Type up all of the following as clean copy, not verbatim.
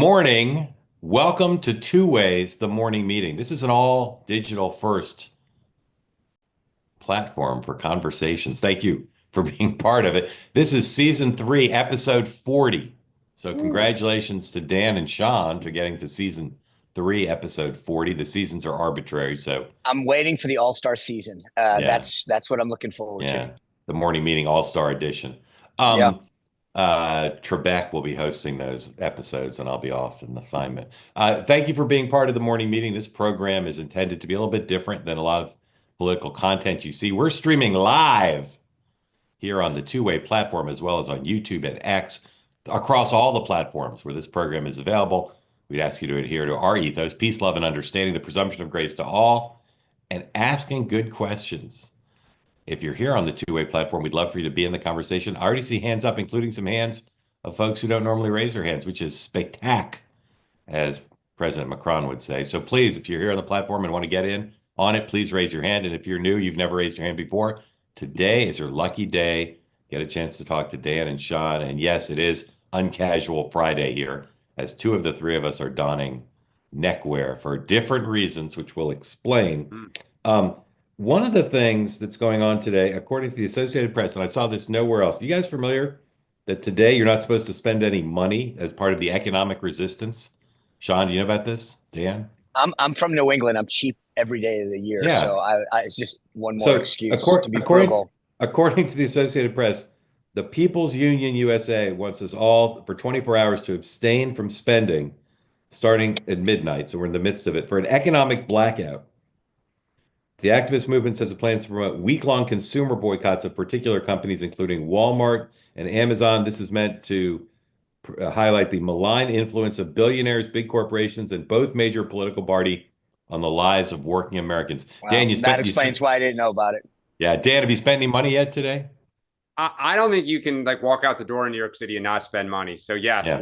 Morning. Welcome to Two Ways, the morning meeting. This is an all digital first platform for conversations. Thank you for being part of it. This is season 3, episode 40. So, Ooh. congratulations to Dan and Sean to getting to season 3, episode 40. The seasons are arbitrary. So, I'm waiting for the All-Star season. yeah, That's what I'm looking forward to. yeah, the morning meeting all-star edition. Yeah. Um, Trebek will be hosting those episodes, and I'll be off an assignment. Thank you for being part of the morning meeting. This program is intended to be a little bit different than a lot of political content you see. We're streaming live here on the two-way platform, as well as on YouTube and X, across all the platforms where this program is available. We'd ask you to adhere to our ethos: peace, love, and understanding, the presumption of grace to all, and asking good questions. If you're here on the two-way platform, we'd love for you to be in the conversation. I already see hands up, including some hands of folks who don't normally raise their hands, which is spectac, as President Macron would say. So please, if you're here on the platform and want to get in on it, please raise your hand. And if you're new, you've never raised your hand before, today is your lucky day. Get a chance to talk to Dan and Sean. And yes, it is Uncasual Friday here, as two of the three of us are donning neckwear for different reasons, which we'll explain. Mm. Um, One of the things that's going on today, according to the Associated Press, and I saw this nowhere else. You guys familiar that today you're not supposed to spend any money as part of the economic resistance? Sean, do you know about this? Dan? I'm from New England. I'm cheap every day of the year, Yeah. so it's just one more So excuse to be according frugal. according to the Associated Press, the People's Union USA wants us all for 24 hours to abstain from spending starting at midnight. So we're in the midst of it for an economic blackout. The activist movement says it plans to promote week-long consumer boycotts of particular companies, including Walmart and Amazon. This is meant to highlight the malign influence of billionaires, big corporations, and both major political party on the lives of working Americans. Dan, Well, that explains why I didn't know about it. yeah, Dan, have you spent any money yet today? I don't think you can like walk out the door in New York City and not spend money. So yes, Yeah.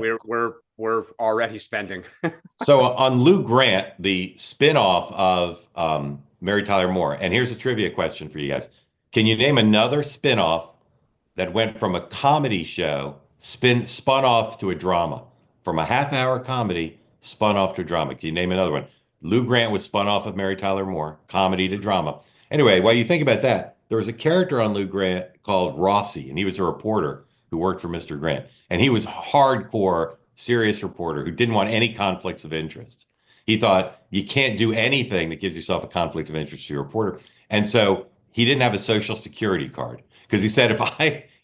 we're already spending. So on Lou Grant, the spinoff of Mary Tyler Moore, and here's a trivia question for you guys. Can you name another spinoff that went from a comedy show spun off to a drama? From a half-hour comedy spun off to drama. Can you name another one? Lou Grant was spun off of Mary Tyler Moore, comedy to drama. Anyway, while you think about that, there was a character on Lou Grant called Rossi, and he was a reporter who worked for Mr. Grant. And he was hardcore, serious reporter who didn't want any conflicts of interest. He thought you can't do anything that gives yourself a conflict of interest to your reporter. And so he didn't have a social security card because he said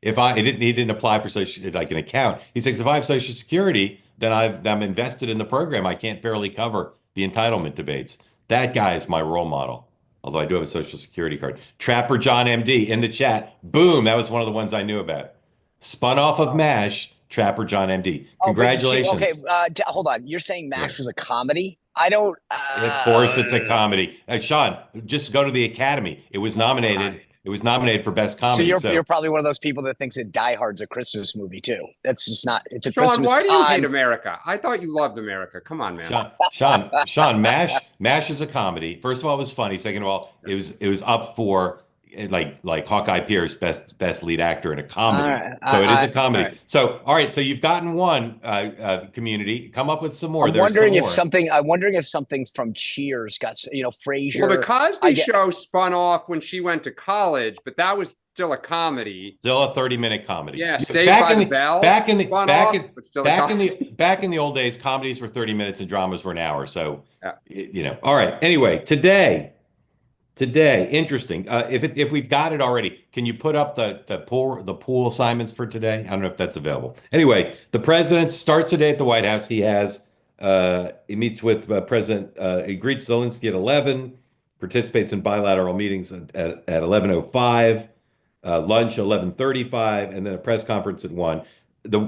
he didn't apply for social like an account. He said if I have social security, then I'm invested in the program. I can't fairly cover the entitlement debates. That guy is my role model. Although I do have a social security card. Trapper John MD in the chat. Boom, that was one of the ones I knew about. Spun off of MASH, Trapper John MD. Oh, but okay. Congratulations. Hold on. You're saying Yeah. MASH was a comedy? I don't. Of course, it's a comedy. Sean, just go to the Academy. It was nominated. It was nominated for best So comedy. you're probably one of those people that thinks that Die Hard's a Christmas movie too. That's just not. It's a Sean, Christmas why do you hate time. America? I thought you loved America. Come on, man. Sean, MASH is a comedy. First of all, it was funny. Second of all, it was up for like Hawkeye Pierce, best lead actor in a comedy. So it is a comedy. right. So all right, so you've gotten one community. Come up with some more. I'm There's some wondering if more. something. I'm wondering if something from Cheers got. Frasier. Well, the Cosby I get- Show spun off when she went to college, but that was still a comedy. Still a 30-minute comedy. Yeah, Saved by the Bell. Back in the spun back off, in but still a back in comedy. the back in the old days, comedies were 30 minutes and dramas were an hour. So Yeah. All right. Anyway, today, interesting. If we've got it already, can you put up the pool assignments for today? I don't know if that's available. Anyway, the president starts the day at the White House. He meets with President. He greets Zelensky at 11. Participates in bilateral meetings at 11:05. Lunch 11:35, and then a press conference at 1. The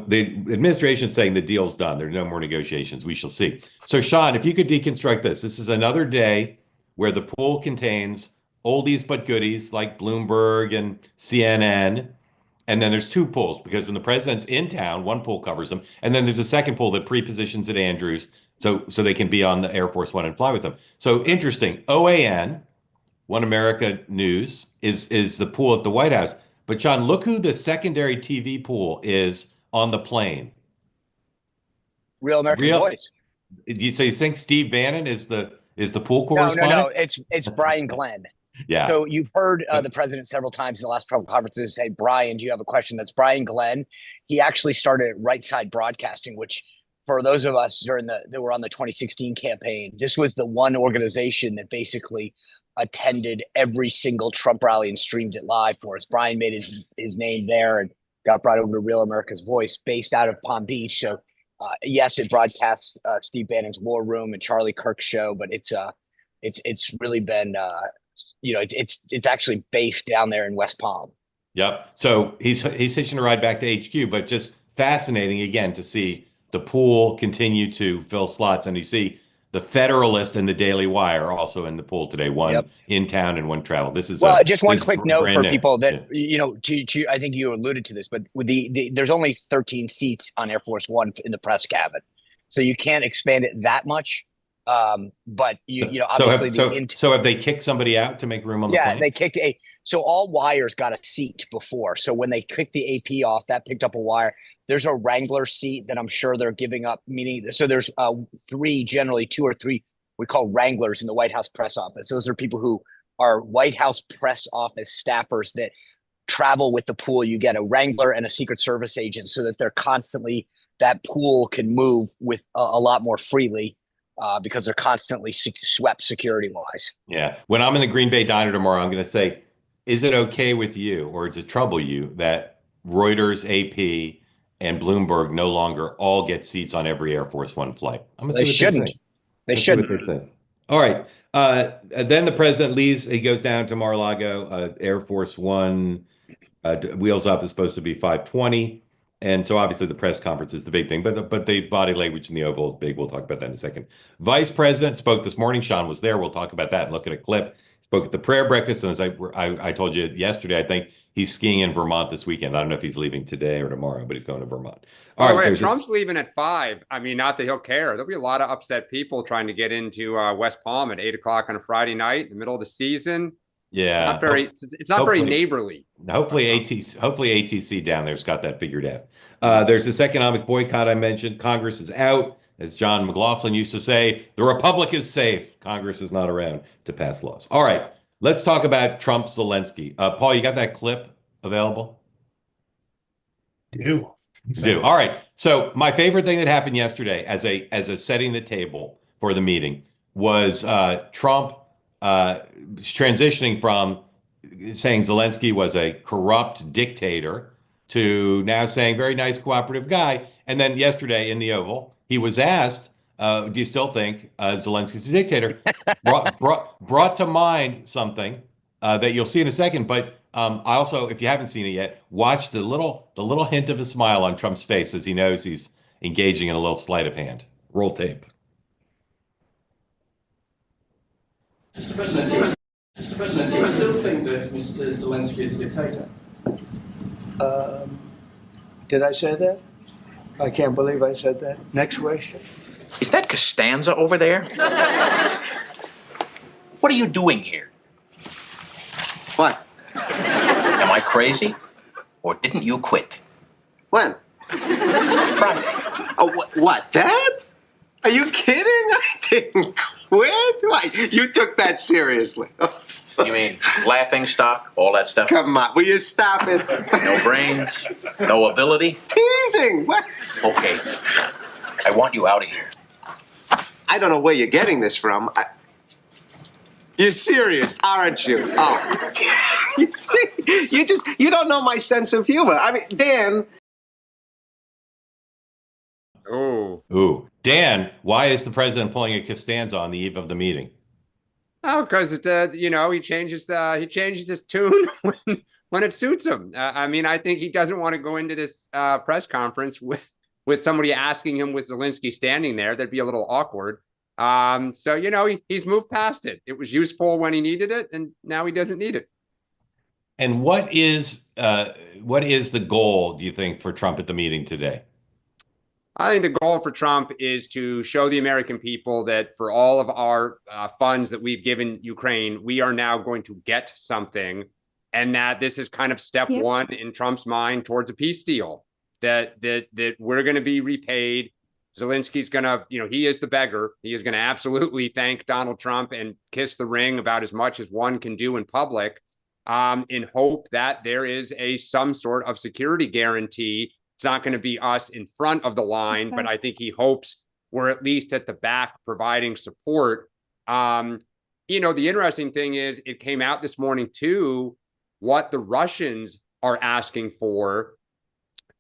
administration saying the deal's done. There's no more negotiations. We shall see. So, Sean, if you could deconstruct this, this is another day where the pool contains oldies but goodies like Bloomberg and CNN. And then there's two pools because when the president's in town, one pool covers them. And then there's a second pool that pre-positions at Andrews so they can be on the Air Force One and fly with them. So interesting. OAN, One America News, is the pool at the White House. But Sean, look who the secondary TV pool is on the plane. Real America's Voice. So you think Steve Bannon is the pool No, correspondent? it's Brian Glenn. Yeah. So you've heard the president several times in the last couple of conferences say, Brian, do you have a question? That's Brian Glenn. He actually started Right Side Broadcasting, which for those of us that were on the 2016 campaign, this was the one organization that basically attended every single Trump rally and streamed it live for us. Brian made his name there and got brought over to Real America's Voice, based out of Palm Beach. So yes, it broadcasts Steve Bannon's War Room and Charlie Kirk's show, but it's really been it's actually based down there in West Palm. Yep. So he's hitching a ride back to HQ, but just fascinating again to see the pool continue to fill slots, and you see the Federalist and the Daily Wire also in the pool today. One in town and one travel. This is just one quick note for new. people that I think you alluded to this, but with there's only 13 seats on Air Force One in the press cabin, so you can't expand it that much. But obviously so have they kicked somebody out to make room on the plane? Yeah, they kicked so all wires got a seat before. So when they kicked the AP off, that picked up a wire. There's a Wrangler seat that I'm sure they're giving up. Meaning, so there's generally two or three we call Wranglers in the White House press office. Those are people who are White House press office staffers that travel with the pool. You get a Wrangler and a Secret Service agent, so that they're constantly, that pool can move with a lot more freely. Because they're constantly swept security-wise. Yeah. When I'm in the Green Bay Diner tomorrow, I'm going to say, is it okay with you, or does it trouble you, that Reuters, AP, and Bloomberg no longer all get seats on every Air Force One flight? I'm going to see what they say. They shouldn't. See what they say. All right. Then the president leaves. He goes down to Mar-a-Lago. Air Force One wheels up is supposed to be 5:20. And so obviously the press conference is the big thing, but the body language in the Oval is big. We'll talk about that in a second. Vice President spoke this morning. Sean was there. We'll talk about that and look at a clip. Spoke at the prayer breakfast. And as I told you yesterday, I think he's skiing in Vermont this weekend. I don't know if he's leaving today or tomorrow, but he's going to Vermont. All right, Trump's leaving at 5. I mean, not that he'll care. There'll be a lot of upset people trying to get into West Palm at 8 o'clock on a Friday night in the middle of the season. Yeah, it's not very neighborly. Hopefully ATC down there's got that figured out. There's this economic boycott I mentioned. Congress is out. As John McLaughlin used to say, the Republic is safe. Congress is not around to pass laws. All right, let's talk about Trump Zelensky. Paul, you got that clip available? Do. All right. So my favorite thing that happened yesterday as a setting the table for the meeting was Trump transitioning from saying Zelensky was a corrupt dictator to now saying very nice cooperative guy. And then yesterday in the Oval, he was asked, do you still think Zelensky's a dictator? brought to mind something that you'll see in a second. But I also, if you haven't seen it yet, watch the little hint of a smile on Trump's face as he knows he's engaging in a little sleight of hand. Roll tape. Mr. President, do you still think that Mr. Zelensky is a dictator? Did I say that? I can't believe I said that. Next question. Is that Costanza over there? What are you doing here? What? Am I crazy? Or didn't you quit? When? Friday. Oh, what? That? Are you kidding? I didn't quit. Why? You took that seriously. You mean laughing stock, all that stuff? Come on, will you stop it? No brains, no ability? Teasing. What? Okay, I want you out of here. I don't know where you're getting this from. You're serious, aren't you? Oh, you see, you don't know my sense of humor. I mean, Dan. Ooh. Dan, why is the president pulling a Costanza on the eve of the meeting? Oh, because he changes his tune when it suits him. I mean, I think he doesn't want to go into this press conference with somebody asking him with Zelensky standing there. That'd be a little awkward. So he's moved past it. It was useful when he needed it, and now he doesn't need it. And what is the goal, do you think, for Trump at the meeting today? I think the goal for Trump is to show the American people that for all of our funds that we've given Ukraine, we are now going to get something, and that this is kind of step one in Trump's mind towards a peace deal, that we're going to be repaid Zelensky's going to, he is the beggar. He is going to absolutely thank Donald Trump and kiss the ring about as much as one can do in public, in hope that there is some sort of security guarantee. It's not going to be us in front of the line, but I think he hopes we're at least at the back providing support. The interesting thing is it came out this morning too, what the Russians are asking for.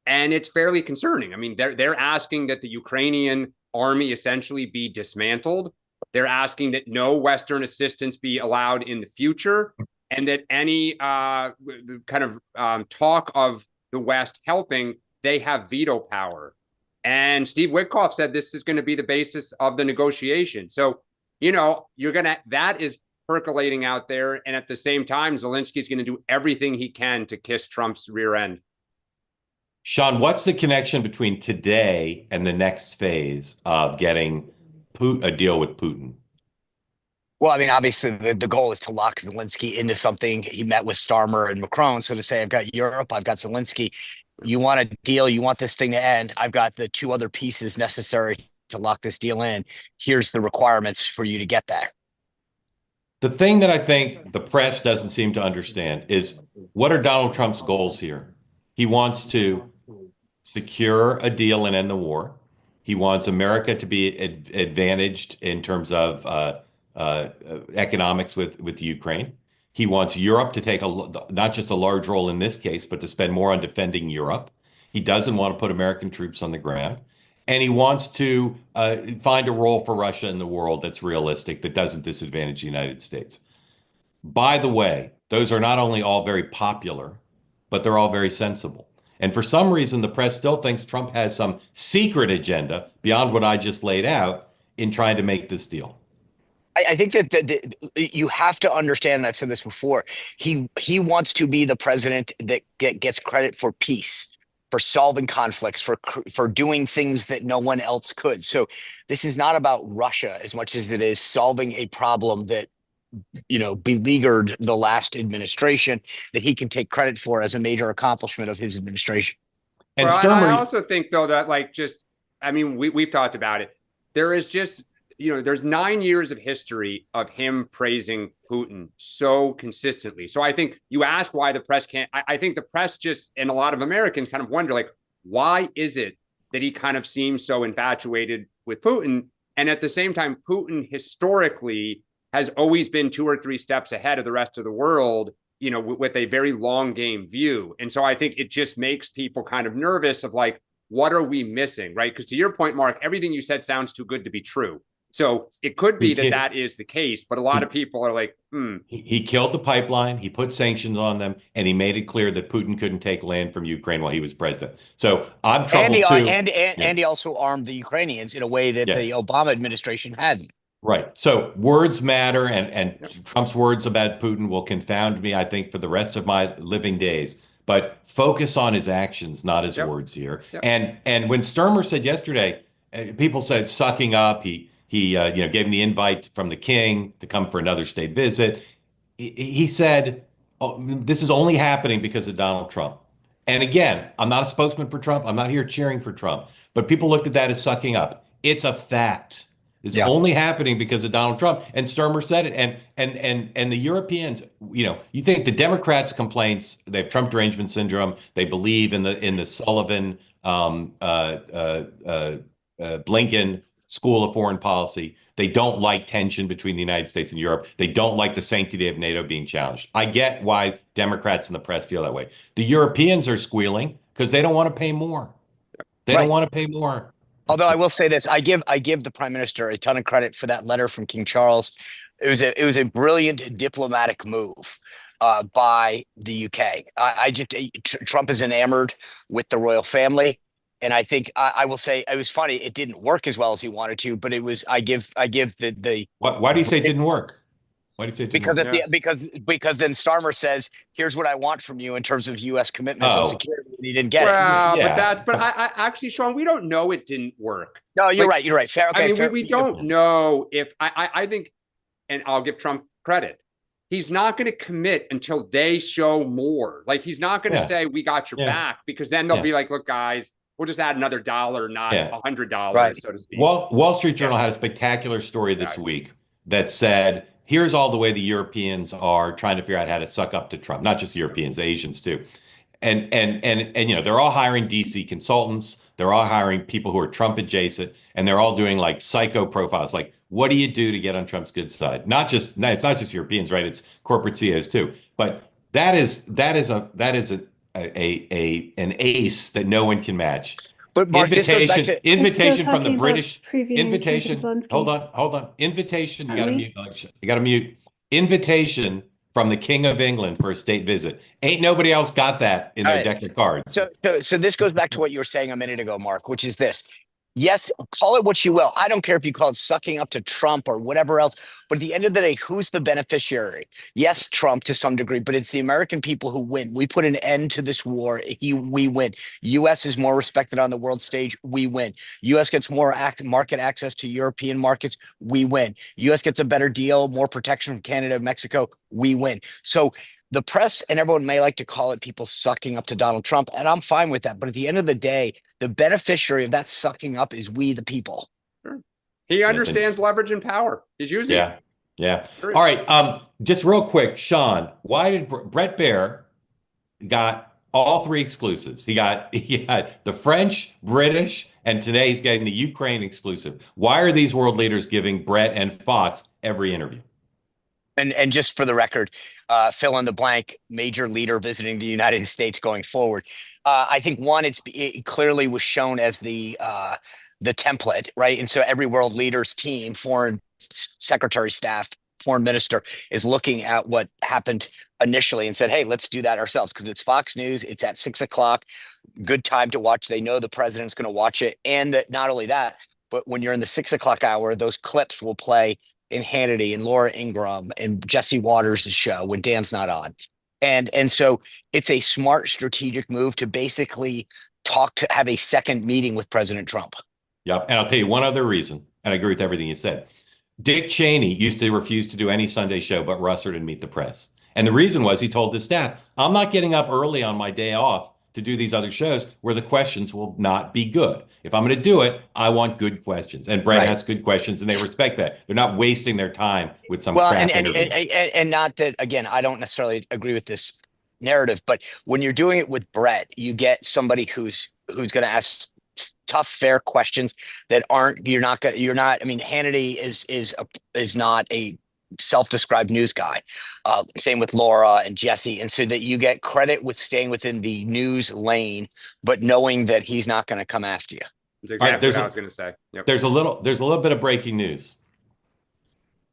And it's fairly concerning. I mean, they're asking that the Ukrainian army essentially be dismantled. They're asking that no Western assistance be allowed in the future, and that any talk of the West helping, they have veto power. And Steve Witkoff said this is going to be the basis of the negotiation. So, that is percolating out there. And at the same time, Zelensky's going to do everything he can to kiss Trump's rear end. Sean, what's the connection between today and the next phase of getting a deal with Putin? Well, I mean, obviously, the goal is to lock Zelensky into something. He met with Starmer and Macron. So to say, I've got Europe, I've got Zelensky. You want a deal, you want this thing to end. I've got the two other pieces necessary to lock this deal in. Here's the requirements for you to get that. The thing that I think the press doesn't seem to understand is, what are Donald Trump's goals here? He wants to secure a deal and end the war. He wants America to be advantaged in terms of economics with Ukraine. He wants Europe to take not just a large role in this case, but to spend more on defending Europe. He doesn't want to put American troops on the ground. And he wants to find a role for Russia in the world that's realistic, that doesn't disadvantage the United States. By the way, those are not only all very popular, but they're all very sensible. And for some reason, the press still thinks Trump has some secret agenda beyond what I just laid out in trying to make this deal. I think that you have to understand, and I've said this before, he wants to be the president that gets credit for peace, for solving conflicts, for doing things that no one else could. So this is not about Russia as much as it is solving a problem that beleaguered the last administration, that he can take credit for as a major accomplishment of his administration. And well, I also think, though, that we've talked about it. There is just, there's 9 years of history of him praising Putin so consistently. So I think you ask why the press can't. I think the press just, and a lot of Americans kind of wonder, why is it that he kind of seems so infatuated with Putin? And at the same time, Putin historically has always been 2 or 3 steps ahead of the rest of the world, with a very long game view. And so I think it just makes people kind of nervous of what are we missing, right? Because to your point, Mark, everything you said sounds too good to be true. So it could be that is the case, but a lot of people are like, He killed the pipeline, he put sanctions on them, and he made it clear that Putin couldn't take land from Ukraine while he was president. So I'm troubled too. And he also armed the Ukrainians in a way that the Obama administration hadn't. Right. So words matter, and Trump's words about Putin will confound me, I think, for the rest of my living days. But focus on his actions, not his words here. Yep. And when Sturmer said yesterday, people said sucking up. He gave him the invite from the king to come for another state visit. He said, this is only happening because of Donald Trump. And again, I'm not a spokesman for Trump. I'm not here cheering for Trump. But people looked at that as sucking up. It's a fact. It's only happening because of Donald Trump. And Sturmer said it. And the Europeans, you think the Democrats' complaints, they have Trump derangement syndrome. They believe in the Sullivan, Blinken school of foreign policy. They don't like tension between the United States and Europe. They don't like the sanctity of NATO being challenged. I get why Democrats and the press feel that way. The Europeans are squealing because they don't want to pay more. They don't want to pay more. Although I will say this, I give the prime minister a ton of credit for that letter from King Charles. It was a brilliant diplomatic move by the UK. Trump is enamored with the royal family, and I think I will say it was funny. It didn't work as well as he wanted to, but it was. I give the. Why do you say it didn't work? Why do you say it didn't work? Because then Starmer says, "Here's what I want from you in terms of U.S. commitments on security," and he didn't get it. But I actually, Sean, we don't know it didn't work. No, you're right. You're right. Fair. Okay, we don't know if I think, and I'll give Trump credit. He's not going to commit until they show more. He's not going to say we got your back, because then they'll be like, look, guys, We'll just add another dollar, not Yeah. $100, Right. so to speak. Wall Street Journal had a spectacular story this week that said, here's all the way the Europeans are trying to figure out how to suck up to Trump, not just the Europeans, the Asians too. And you know, they're all hiring DC consultants, they're all hiring people who are Trump adjacent, and they're all doing like psycho profiles. Like, what do you do to get on Trump's good side? It's not just Europeans, right? It's corporate CEOs too. But that is an ace that no one can match. But Mark, this goes back to Invitation from the talking about British. previewing Invitation. Trump and Zelensky. Hold on. Invitation. You got to Aren't we? mute. Alexa. You got to mute. Invitation from the King of England for a state visit. Ain't nobody else got that in their deck of cards. So this goes back to what you were saying a minute ago, Mark, which is this. Yes, call it what you will. I don't care if you call it sucking up to Trump or whatever else. But at the end of the day, who's the beneficiary? Yes, Trump to some degree, but it's the American people who win. We put an end to this war. We win. U.S. is more respected on the world stage. We win. U.S. gets more market access to European markets. We win. U.S. gets a better deal, more protection from Canada, Mexico. We win. So the press and everyone may like to call it people sucking up to Donald Trump, and I'm fine with that. But at the end of the day, the beneficiary of that sucking up is we, the people. Sure. He understands leverage and power. He's using it. Yeah. All right. Just real quick, Sean, why did Brett Baer got all three exclusives? He got the French, British, and today he's getting the Ukraine exclusive. Why are these world leaders giving Brett and Fox every interview? And just for the record, fill in the blank, major leader visiting the United States going forward. I think one, it clearly was shown as the template, right? And so every world leader's team, foreign secretary staff, foreign minister is looking at what happened initially and said, hey, let's do that ourselves because it's Fox News. It's at 6 o'clock. Good time to watch. They know the president's going to watch it. And that not only that, but when you're in the 6 o'clock hour, those clips will play in Hannity and Laura Ingraham and Jesse Waters' show when Dan's not on. And so it's a smart strategic move to basically have a second meeting with President Trump. Yep. And I'll tell you one other reason, and I agree with everything you said. Dick Cheney used to refuse to do any Sunday show but Russert and Meet the Press. And the reason was he told his staff, I'm not getting up early on my day off to do these other shows where the questions will not be good. If I'm going to do it, I want good questions. And Brett has good questions, and they respect that. They're not wasting their time with some crap interview. And not that, again, I don't necessarily agree with this narrative, but when you're doing it with Brett, you get somebody who's going to ask tough, fair questions that I mean, Hannity is not a self-described news guy. Same with Laura and Jesse. And so that you get credit with staying within the news lane, but knowing that he's not going to come after you. That's exactly what I was going to say. Yep. There's a little bit of breaking news.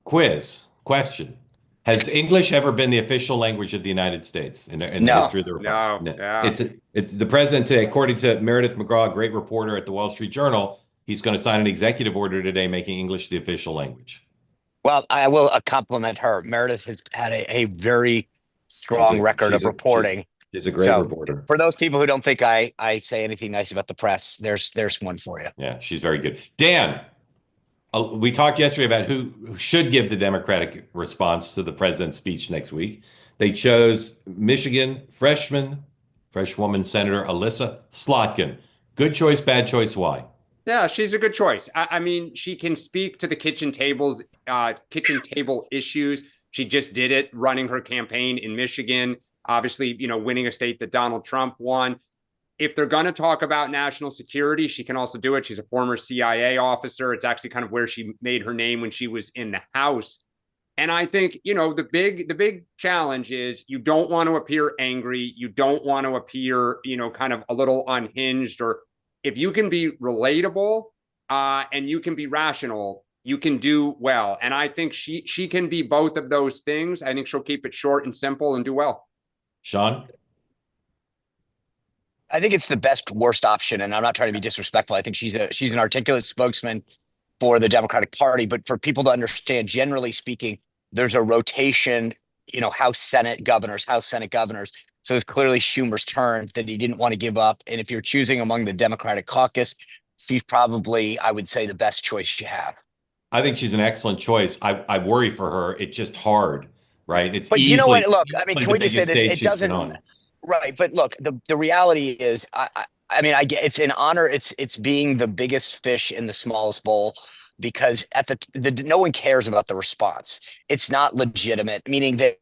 Question. Has English ever been the official language of the United States in the history of the Republic? No. Yeah. It's the president today, according to Meredith McGraw, a great reporter at the Wall Street Journal, he's going to sign an executive order today making English the official language. Well, I will compliment her. Meredith has had a very strong record of reporting. She's a great reporter. For those people who don't think I say anything nice about the press, there's one for you. Yeah, she's very good. Dan, we talked yesterday about who should give the Democratic response to the president's speech next week. They chose Michigan freshwoman Senator Alyssa Slotkin. Good choice, bad choice. Why? Yeah, she's a good choice. I mean, she can speak to the kitchen table issues. She just did it running her campaign in Michigan, obviously, winning a state that Donald Trump won. If they're going to talk about national security, she can also do it. She's a former CIA officer. It's actually kind of where she made her name when she was in the House. And I think, the big challenge is you don't want to appear angry. You don't want to appear, kind of a little unhinged, or if you can be relatable and you can be rational, you can do well. And I think she can be both of those things. I think she'll keep it short and simple and do well. Sean? I think it's the worst option. And I'm not trying to be disrespectful. I think she's an articulate spokesman for the Democratic Party. But for people to understand, generally speaking, there's a rotation, House, Senate governors. So it's clearly Schumer's turn that he didn't want to give up. And if you're choosing among the Democratic caucus, she's probably, I would say, the best choice you have. I think she's an excellent choice. I worry for her. It's just hard, right? It's but easily, you know what? Look, I mean, can we just say this? It she's been doesn't. on. Right. But look, the reality is, I mean, I get it's an honor. It's being the biggest fish in the smallest bowl because at no one cares about the response. It's not legitimate, meaning that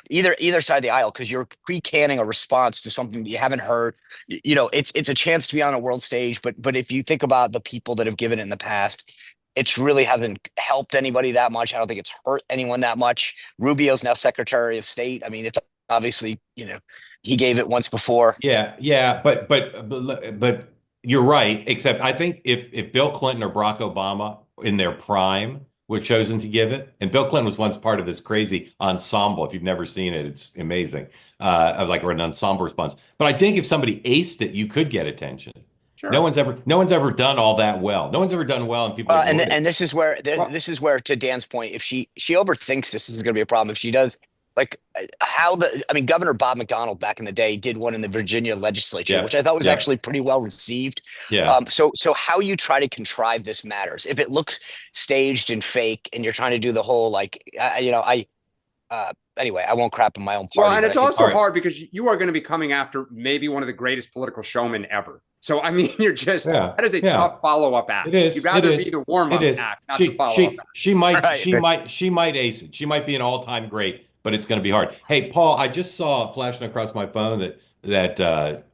either side of the aisle, because you're pre-canning a response to something you haven't heard. You know, it's a chance to be on a world stage, but if you think about the people that have given it in the past, it's really hasn't helped anybody that much. I don't think it's hurt anyone that much. Rubio's now Secretary of State. I mean, it's obviously, he gave it once before. Yeah, but you're right. Except I think if Bill Clinton or Barack Obama in their prime were chosen to give it, and Bill Clinton was once part of this crazy ensemble. If you've never seen it, it's amazing. Of like an ensemble response. But I think if somebody aced it, you could get attention. Sure. No one's ever done all that well. No one's ever done well, and people ignored it. And this is where to Dan's point, if she overthinks this is going to be a problem. If she does, like Governor Bob McDonnell back in the day did one in the Virginia legislature, Yeah. which I thought was Yeah. actually pretty well received. Yeah. So how you try to contrive this matters. If it looks staged and fake, and you're trying to do the whole anyway, I won't crap in my own party. Well, and it's but I think- also hard because you are going to be coming after maybe one of the greatest political showmen ever. So, I mean, you're just, Yeah. that is a Yeah. tough follow-up act. It is. You'd rather It is. be the warm-up It is. act, not the follow-up act. She might Right. she might ace it. She might be an all-time great, but it's going to be hard. Hey, Paul, I just saw flashing across my phone that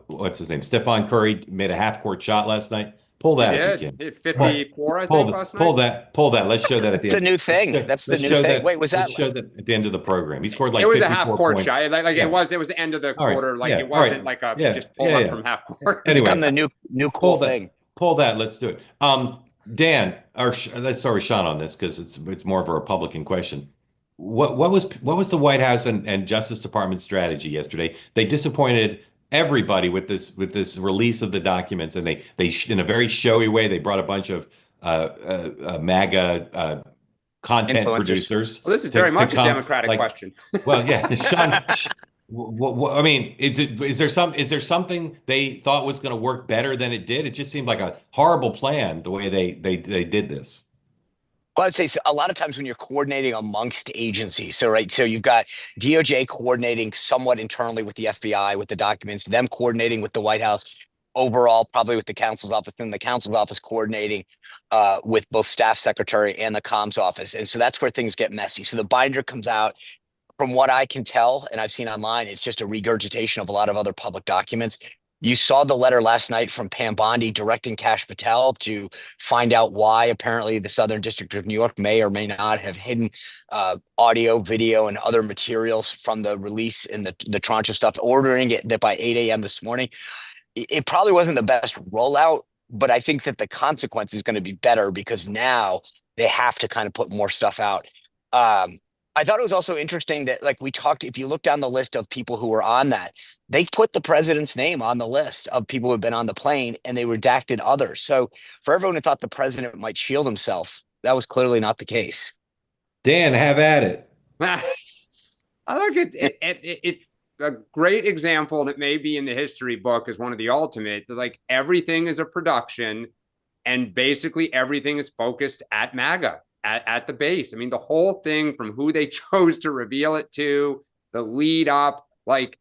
what's his name? Stephon Curry made a half-court shot last night. Pull that if you can. Hit 54, I think, last night. Pull that. Let's show that at the It's end. a new thing. That's the Let's new show thing. that- Wait, was that Let's show that at the end of the program. He scored like It was a 54 half-court points. shot. Like Yeah. it was the end of the All right. quarter. Like Yeah. it All right. wasn't like a Yeah. just pull Yeah. up Yeah. from half-court. Anyway. become the new cool thing? Pull that. Let's do it. Dan, let's start with Sean on this because it's more of a Republican question. What was the White House and Justice Department strategy yesterday? They disappointed everybody with this release of the documents, and they in a very showy way they brought a bunch of MAGA content Influencers. producers. Well, this is to- very to much a come, Democratic like- question. Well, yeah, Sean. I mean, is there something they thought was going to work better than it did? It just seemed like a horrible plan the way they did this. Well, I'd say so a lot of times when you're coordinating amongst agencies, so you've got DOJ coordinating somewhat internally with the FBI with the documents, them coordinating with the White House overall, probably with the counsel's office, and the counsel's office coordinating with both staff secretary and the comms office. And so that's where things get messy. So the binder comes out. From what I can tell, and I've seen online, it's just a regurgitation of a lot of other public documents. You saw the letter last night from Pam Bondi directing Kash Patel to find out why apparently the Southern District of New York may or may not have hidden audio, video, and other materials from the release in the tranche of stuff, ordering it that by 8 a.m. this morning. It probably wasn't the best rollout, but I think that the consequence is going to be better because now they have to kind of put more stuff out. I thought it was also interesting that, like we talked, if you look down the list of people who were on that, they put the president's name on the list of people who have been on the plane and they redacted others. So for everyone who thought the president might shield himself, that was clearly not the case. Dan, have at it. I think it's a great example, and it may be in the history book as one of the ultimate, that like everything is a production and basically everything is focused at MAGA. At the base. I mean, the whole thing from who they chose to reveal it to, the lead up, like,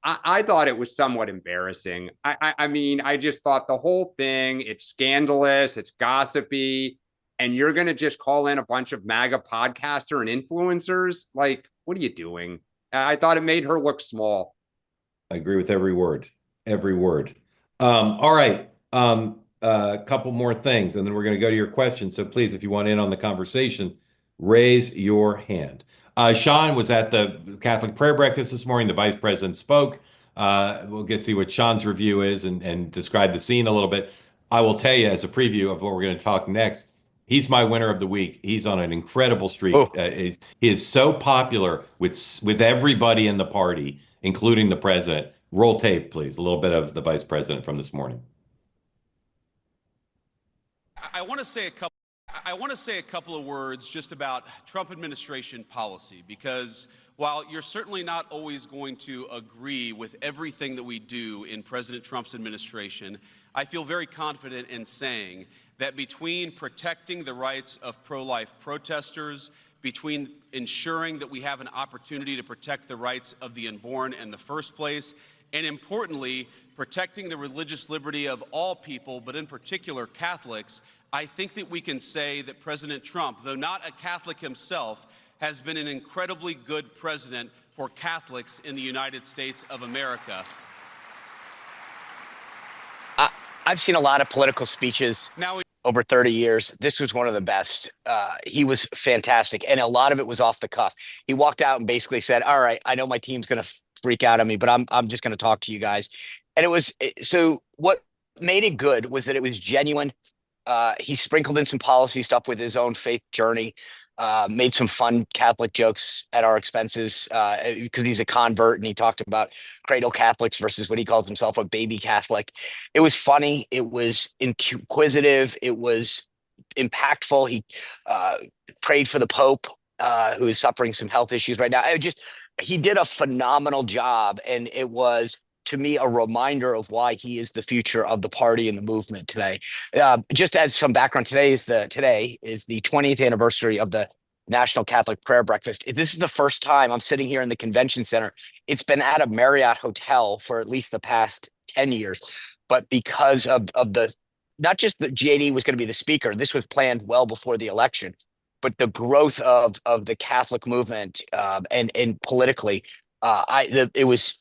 I thought it was somewhat embarrassing. I mean, I just thought the whole thing, it's scandalous, it's gossipy, and you're going to just call in a bunch of MAGA podcaster and influencers? Like, what are you doing? I thought it made her look small. I agree with every word. Every word. All right. A couple more things, and then we're going to go to your questions. So please, if you want in on the conversation, raise your hand. Sean was at the Catholic prayer breakfast this morning. The vice president spoke. We'll get to see what Sean's review is and describe the scene a little bit. I will tell you as a preview of what we're going to talk next. He's my winner of the week. He's on an incredible streak. He is so popular with everybody in the party, including the president. Roll tape, please. A little bit of the vice president from this morning. I want to say a couple of words just about Trump administration policy, because while you're certainly not always going to agree with everything that we do in President Trump's administration, I feel very confident in saying that between protecting the rights of pro-life protesters, between ensuring that we have an opportunity to protect the rights of the unborn in the first place, and importantly, protecting the religious liberty of all people, but in particular Catholics, I think that we can say that President Trump, though not a Catholic himself, has been an incredibly good president for Catholics in the United States of America. I've seen a lot of political speeches over 30 years. This was one of the best. He was fantastic. And a lot of it was off the cuff. He walked out and basically said, all right, I know my team's going to freak out on me, but I'm just going to talk to you guys. And it was, so what made it good was that it was genuine. He sprinkled in some policy stuff with his own faith journey, made some fun Catholic jokes at our expenses because he's a convert, and he talked about cradle Catholics versus what he calls himself a baby Catholic. It was funny. It was inquisitive. It was impactful. He prayed for the Pope, who is suffering some health issues right now. He did a phenomenal job, and it was, to me, a reminder of why he is the future of the party and the movement today. Just as some background, today is the 20th anniversary of the National Catholic Prayer Breakfast. This is the first time I'm sitting here in the convention center. It's been at a Marriott hotel for at least the past 10 years, but because of the, not just that JD was going to be the speaker, this was planned well before the election, but the growth of the Catholic movement and politically, it was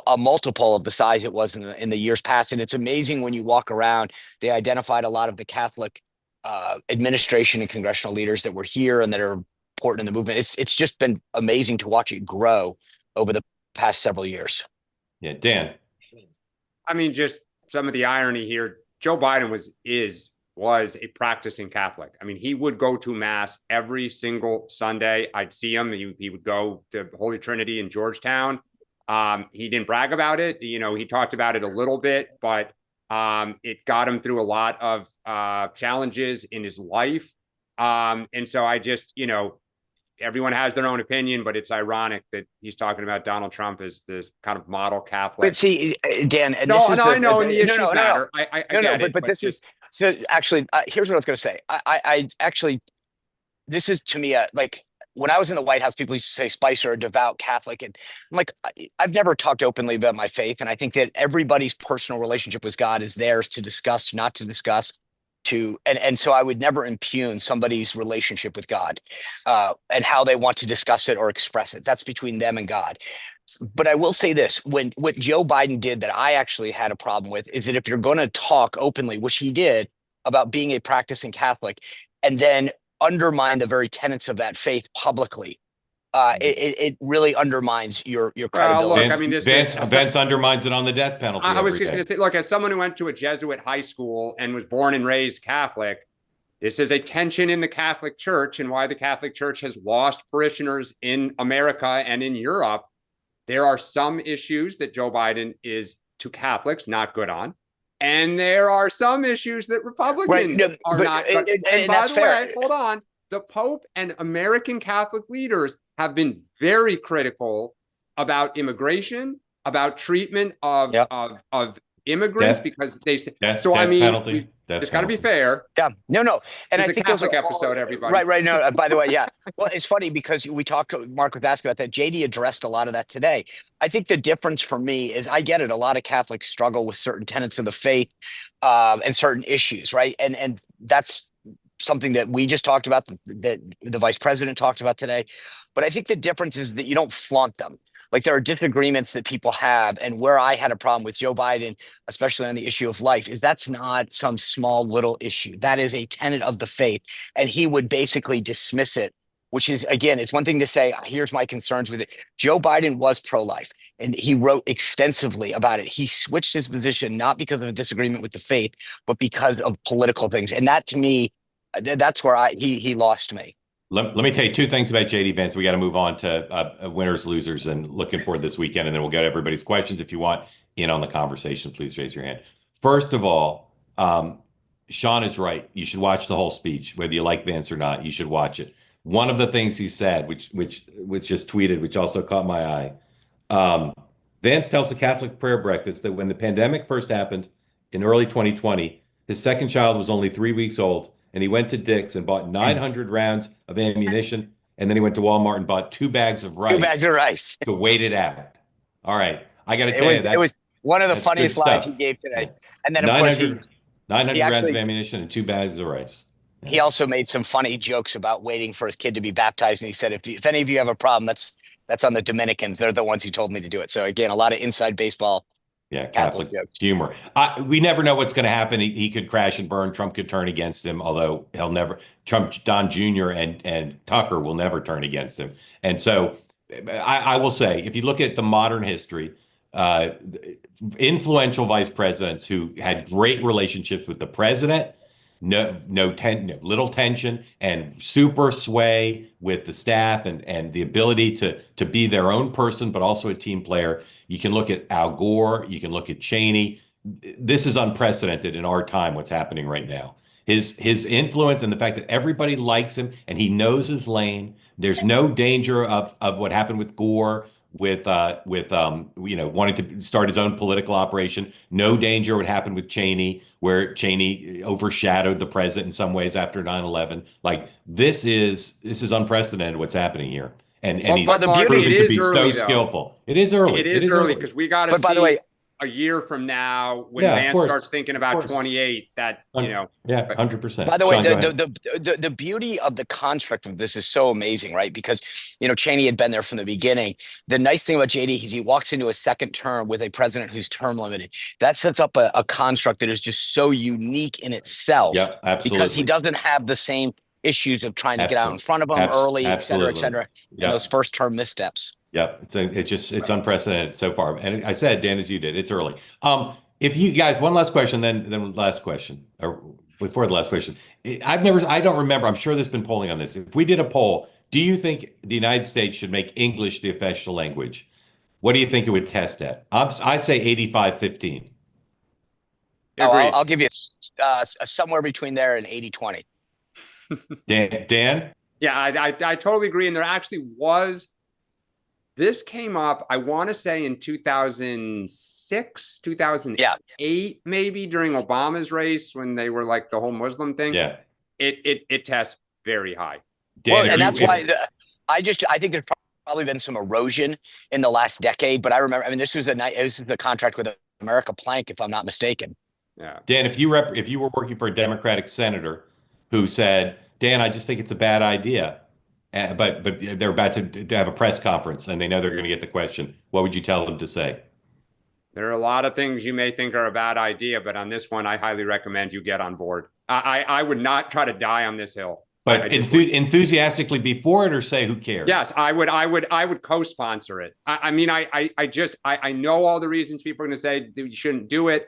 a multiple of the size it was in the years past. And it's amazing when you walk around, they identified a lot of the Catholic administration and congressional leaders that were here and that are important in the movement. It's just been amazing to watch it grow over the past several years. Yeah, Dan. I mean, just some of the irony here. Joe Biden was a practicing Catholic. I mean, he would go to mass every single Sunday. I'd see him. He would go to Holy Trinity in Georgetown. He didn't brag about it. He talked about it a little bit, but it got him through a lot of challenges in his life. And so I just, everyone has their own opinion, but it's ironic that he's talking about Donald Trump as this kind of model Catholic. But see, Dan, and I know, and the issues matter. I get it. But this is, so actually, here's what I was going to say. I actually, this is to me, like, when I was in the White House, people used to say Spicer, a devout Catholic. And I'm like, I've never talked openly about my faith. And I think that everybody's personal relationship with God is theirs to discuss, not to discuss. And so I would never impugn somebody's relationship with God and how they want to discuss it or express it. That's between them and God. But I will say this, what Joe Biden did that I actually had a problem with is that if you're going to talk openly, which he did, about being a practicing Catholic, and then undermine the very tenets of that faith publicly, it really undermines your credibility. Look, I mean, Vance undermines it on the death penalty. I was just going to say, look, as someone who went to a Jesuit high school and was born and raised Catholic, this is a tension in the Catholic Church and why the Catholic Church has lost parishioners in America and in Europe. There are some issues that Joe Biden is, to Catholics, not good on. And there are some issues that Republicans are not. And by the way, hold on. The Pope and American Catholic leaders have been very critical about immigration, about treatment of immigrants, because they say. So I mean, it's got to be fair. Yeah, no, and it's I think a Catholic episode, everybody. Right. No, by the way, yeah. Well, it's funny because we talked. Mark was asking about that. JD addressed a lot of that today. I think the difference for me is I get it. A lot of Catholics struggle with certain tenets of the faith and certain issues, right? And that's something that we just talked about, that the vice president talked about today. But I think the difference is that you don't flaunt them. Like, there are disagreements that people have, and where I had a problem with Joe Biden, especially on the issue of life, is that's not some small little issue. That is a tenet of the faith, and he would basically dismiss it, which is, again, it's one thing to say, here's my concerns with it. Joe Biden was pro-life, and he wrote extensively about it. He switched his position, not because of a disagreement with the faith, but because of political things. And that, to me, that's where he lost me. Let me tell you two things about JD Vance. We got to move on to winners, losers, and looking forward this weekend, and then we'll get everybody's questions. If you want in on the conversation, please raise your hand. First of all, Sean is right. You should watch the whole speech, whether you like Vance or not. You should watch it. One of the things he said, which was just tweeted, which also caught my eye. Vance tells the Catholic Prayer Breakfast that when the pandemic first happened in early 2020, his second child was only 3 weeks old. And he went to Dick's and bought 900 rounds of ammunition. And then he went to Walmart and bought 2 bags of rice. 2 bags of rice. To wait it out. All right. I got to tell you, It was one of the that's good funniest lines he stuff. gave today. Yeah. And then, of course, 900 he rounds of actually ammunition and 2 bags of rice. he also made some funny jokes about waiting for his kid to be baptized. And he said, if any of you have a problem, that's on the Dominicans. They're the ones who told me to do it. So again, a lot of inside baseball Yeah, Catholic jokes. humor. We never know what's going to happen. He could crash and burn. Trump could turn against him, although he'll never. Trump, Don Jr. and Tucker will never turn against him. And so, I will say, if you look at the modern history, uh, influential vice presidents who had great relationships with the president, little tension, and super sway with the staff, and the ability to be their own person, but also a team player. You can look at Al Gore, you can look at Cheney. This is unprecedented in our time, what's happening right now. His influence and the fact that everybody likes him and he knows his lane. There's no danger of what happened with Gore with wanting to start his own political operation. No danger what happened with Cheney, where Cheney overshadowed the president in some ways after 9/11. Like this is unprecedented what's happening here. And he's But Mark, proven it to is be so early, though. skillful. It is early. It is early because we got to But by the see way, a year from now when Yeah, of Vance course. starts thinking Of about course. 28. That Yeah, 100%. by the way, Sean, go ahead. the beauty of the construct of this is so amazing, right? Because Cheney had been there from the beginning. The nice thing about JD is he walks into a second term with a president who's term limited. That sets up a construct that is just so unique in itself. Yep, absolutely. Because he doesn't have the same issues of trying to get out in front of them early, et cetera, and those first term missteps. Yep. It's unprecedented so far. And I said, Dan, as you did, it's early. If you guys, one last question, then last question, or before the last question. I don't remember. I'm sure there's been polling on this. If we did a poll, do you think the United States should make English the official language? What do you think it would test at? I say 85-15. I'll give you somewhere between there and 80-20. Dan? Yeah, I totally agree. And there actually was. This came up, I want to say in 2006, 2008, maybe during Obama's race when they were like the whole Muslim thing. Yeah. It tests very high. Dan, and that's why I think there's probably been some erosion in the last decade. But I remember, this was the contract with America Plank, if I'm not mistaken. Yeah. Dan, if you were working for a Democratic senator who said, Dan, I just think it's a bad idea. But they're about to have a press conference and they know they're going to get the question. What would you tell them to say? There are a lot of things you may think are a bad idea, but on this one, I highly recommend you get on board. I would not try to die on this hill. But enthusiastically be for it or say who cares? Yes, I would co-sponsor it. I know all the reasons people are going to say you shouldn't do it.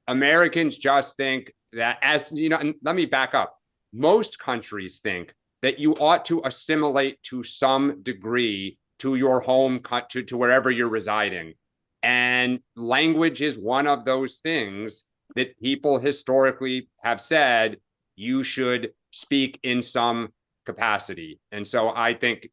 Americans just think that and let me back up. Most countries think that you ought to assimilate to some degree to your home, to wherever you're residing. And language is one of those things that people historically have said you should speak in some capacity. And so I think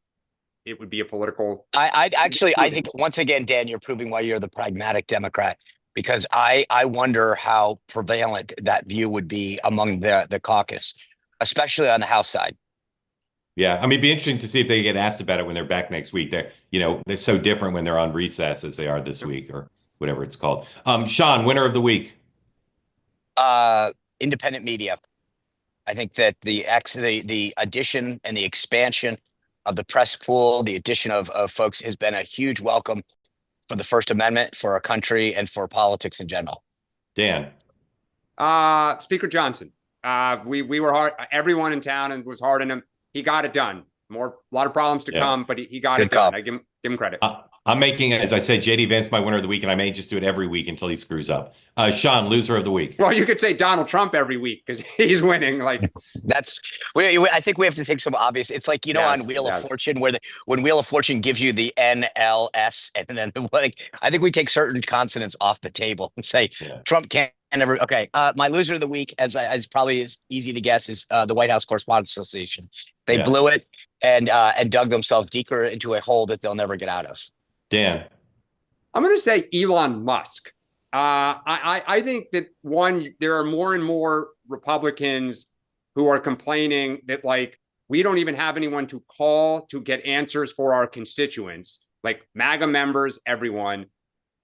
it would be a political. I think once again, Dan, you're proving why you're the pragmatic Democrat, because I wonder how prevalent that view would be among the caucus, especially on the House side. Yeah, it'd be interesting to see if they get asked about it when they're back next week. They're so different when they're on recess as they are this week or whatever it's called. Sean, winner of the week. Independent media. I think that the addition and the expansion of the press pool, the addition of folks has been a huge welcome for the First Amendment, for our country, and for politics in general. Dan. Speaker Johnson. We were hard. Everyone in town and was hard on him. He got it done. A lot of problems to come, but he got it done. I give him credit. I'm making, as I said, JD Vance my winner of the week, and I may just do it every week until he screws up. Sean, loser of the week. Well, you could say Donald Trump every week because he's winning. Like I think we have to take some obvious. It's like on Wheel of Fortune, when Wheel of Fortune gives you the NLS, and then I think we take certain consonants off the table and say Trump can't. Okay. My loser of the week, as probably is easy to guess, is the White House Correspondents Association. They blew it and dug themselves deeper into a hole that they'll never get out of. Dan. I'm going to say Elon Musk. I think that there are more and more Republicans who are complaining that we don't even have anyone to call to get answers for our constituents. like MAGA members, everyone.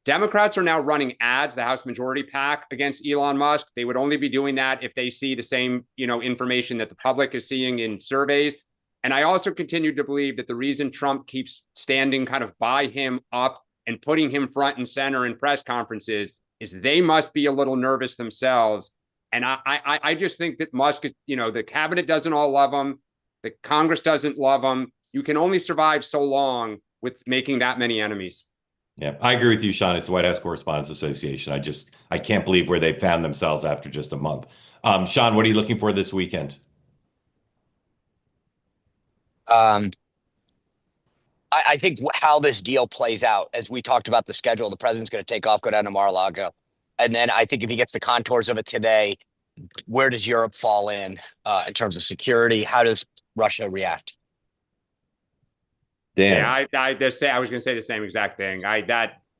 Democrats are now running ads, the House Majority PAC, against Elon Musk. They would only be doing that if they see the same, information that the public is seeing in surveys. And I also continue to believe that the reason Trump keeps standing kind of by him up and putting him front and center in press conferences is they must be a little nervous themselves. And I just think that Musk is, the cabinet doesn't all love him. The Congress doesn't love him. You can only survive so long with making that many enemies. Yeah, I agree with you, Sean. It's the White House Correspondents Association. I can't believe where they found themselves after just a month. Sean, what are you looking for this weekend? I think how this deal plays out, as we talked about the schedule, the president's going to take off, go down to Mar-a-Lago. And then I think if he gets the contours of it today, where does Europe fall in terms of security? How does Russia react? Dan. Yeah, I was going to say the same exact thing.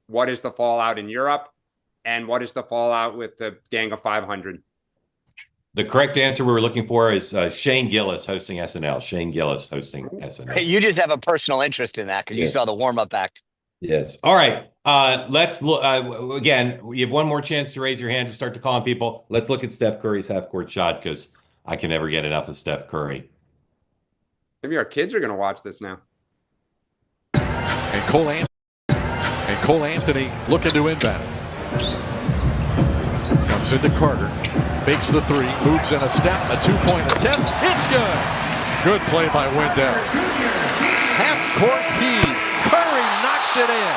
What is the fallout in Europe, and what is the fallout with the Gang of 500? The correct answer we were looking for is Shane Gillis hosting SNL. Shane Gillis hosting SNL. You just have a personal interest in that because you saw the warm-up act. Yes. All right. Let's look again. You have one more chance to raise your hand to start to call on people. Let's look at Steph Curry's half-court shot because I can never get enough of Steph Curry. Maybe our kids are going to watch this now. And Cole Anthony looking to inbound. Comes into Carter. Fakes the three. Moves in a step. A two-point attempt. It's good. Good play by Wendell. Half-court heave. Curry knocks it in.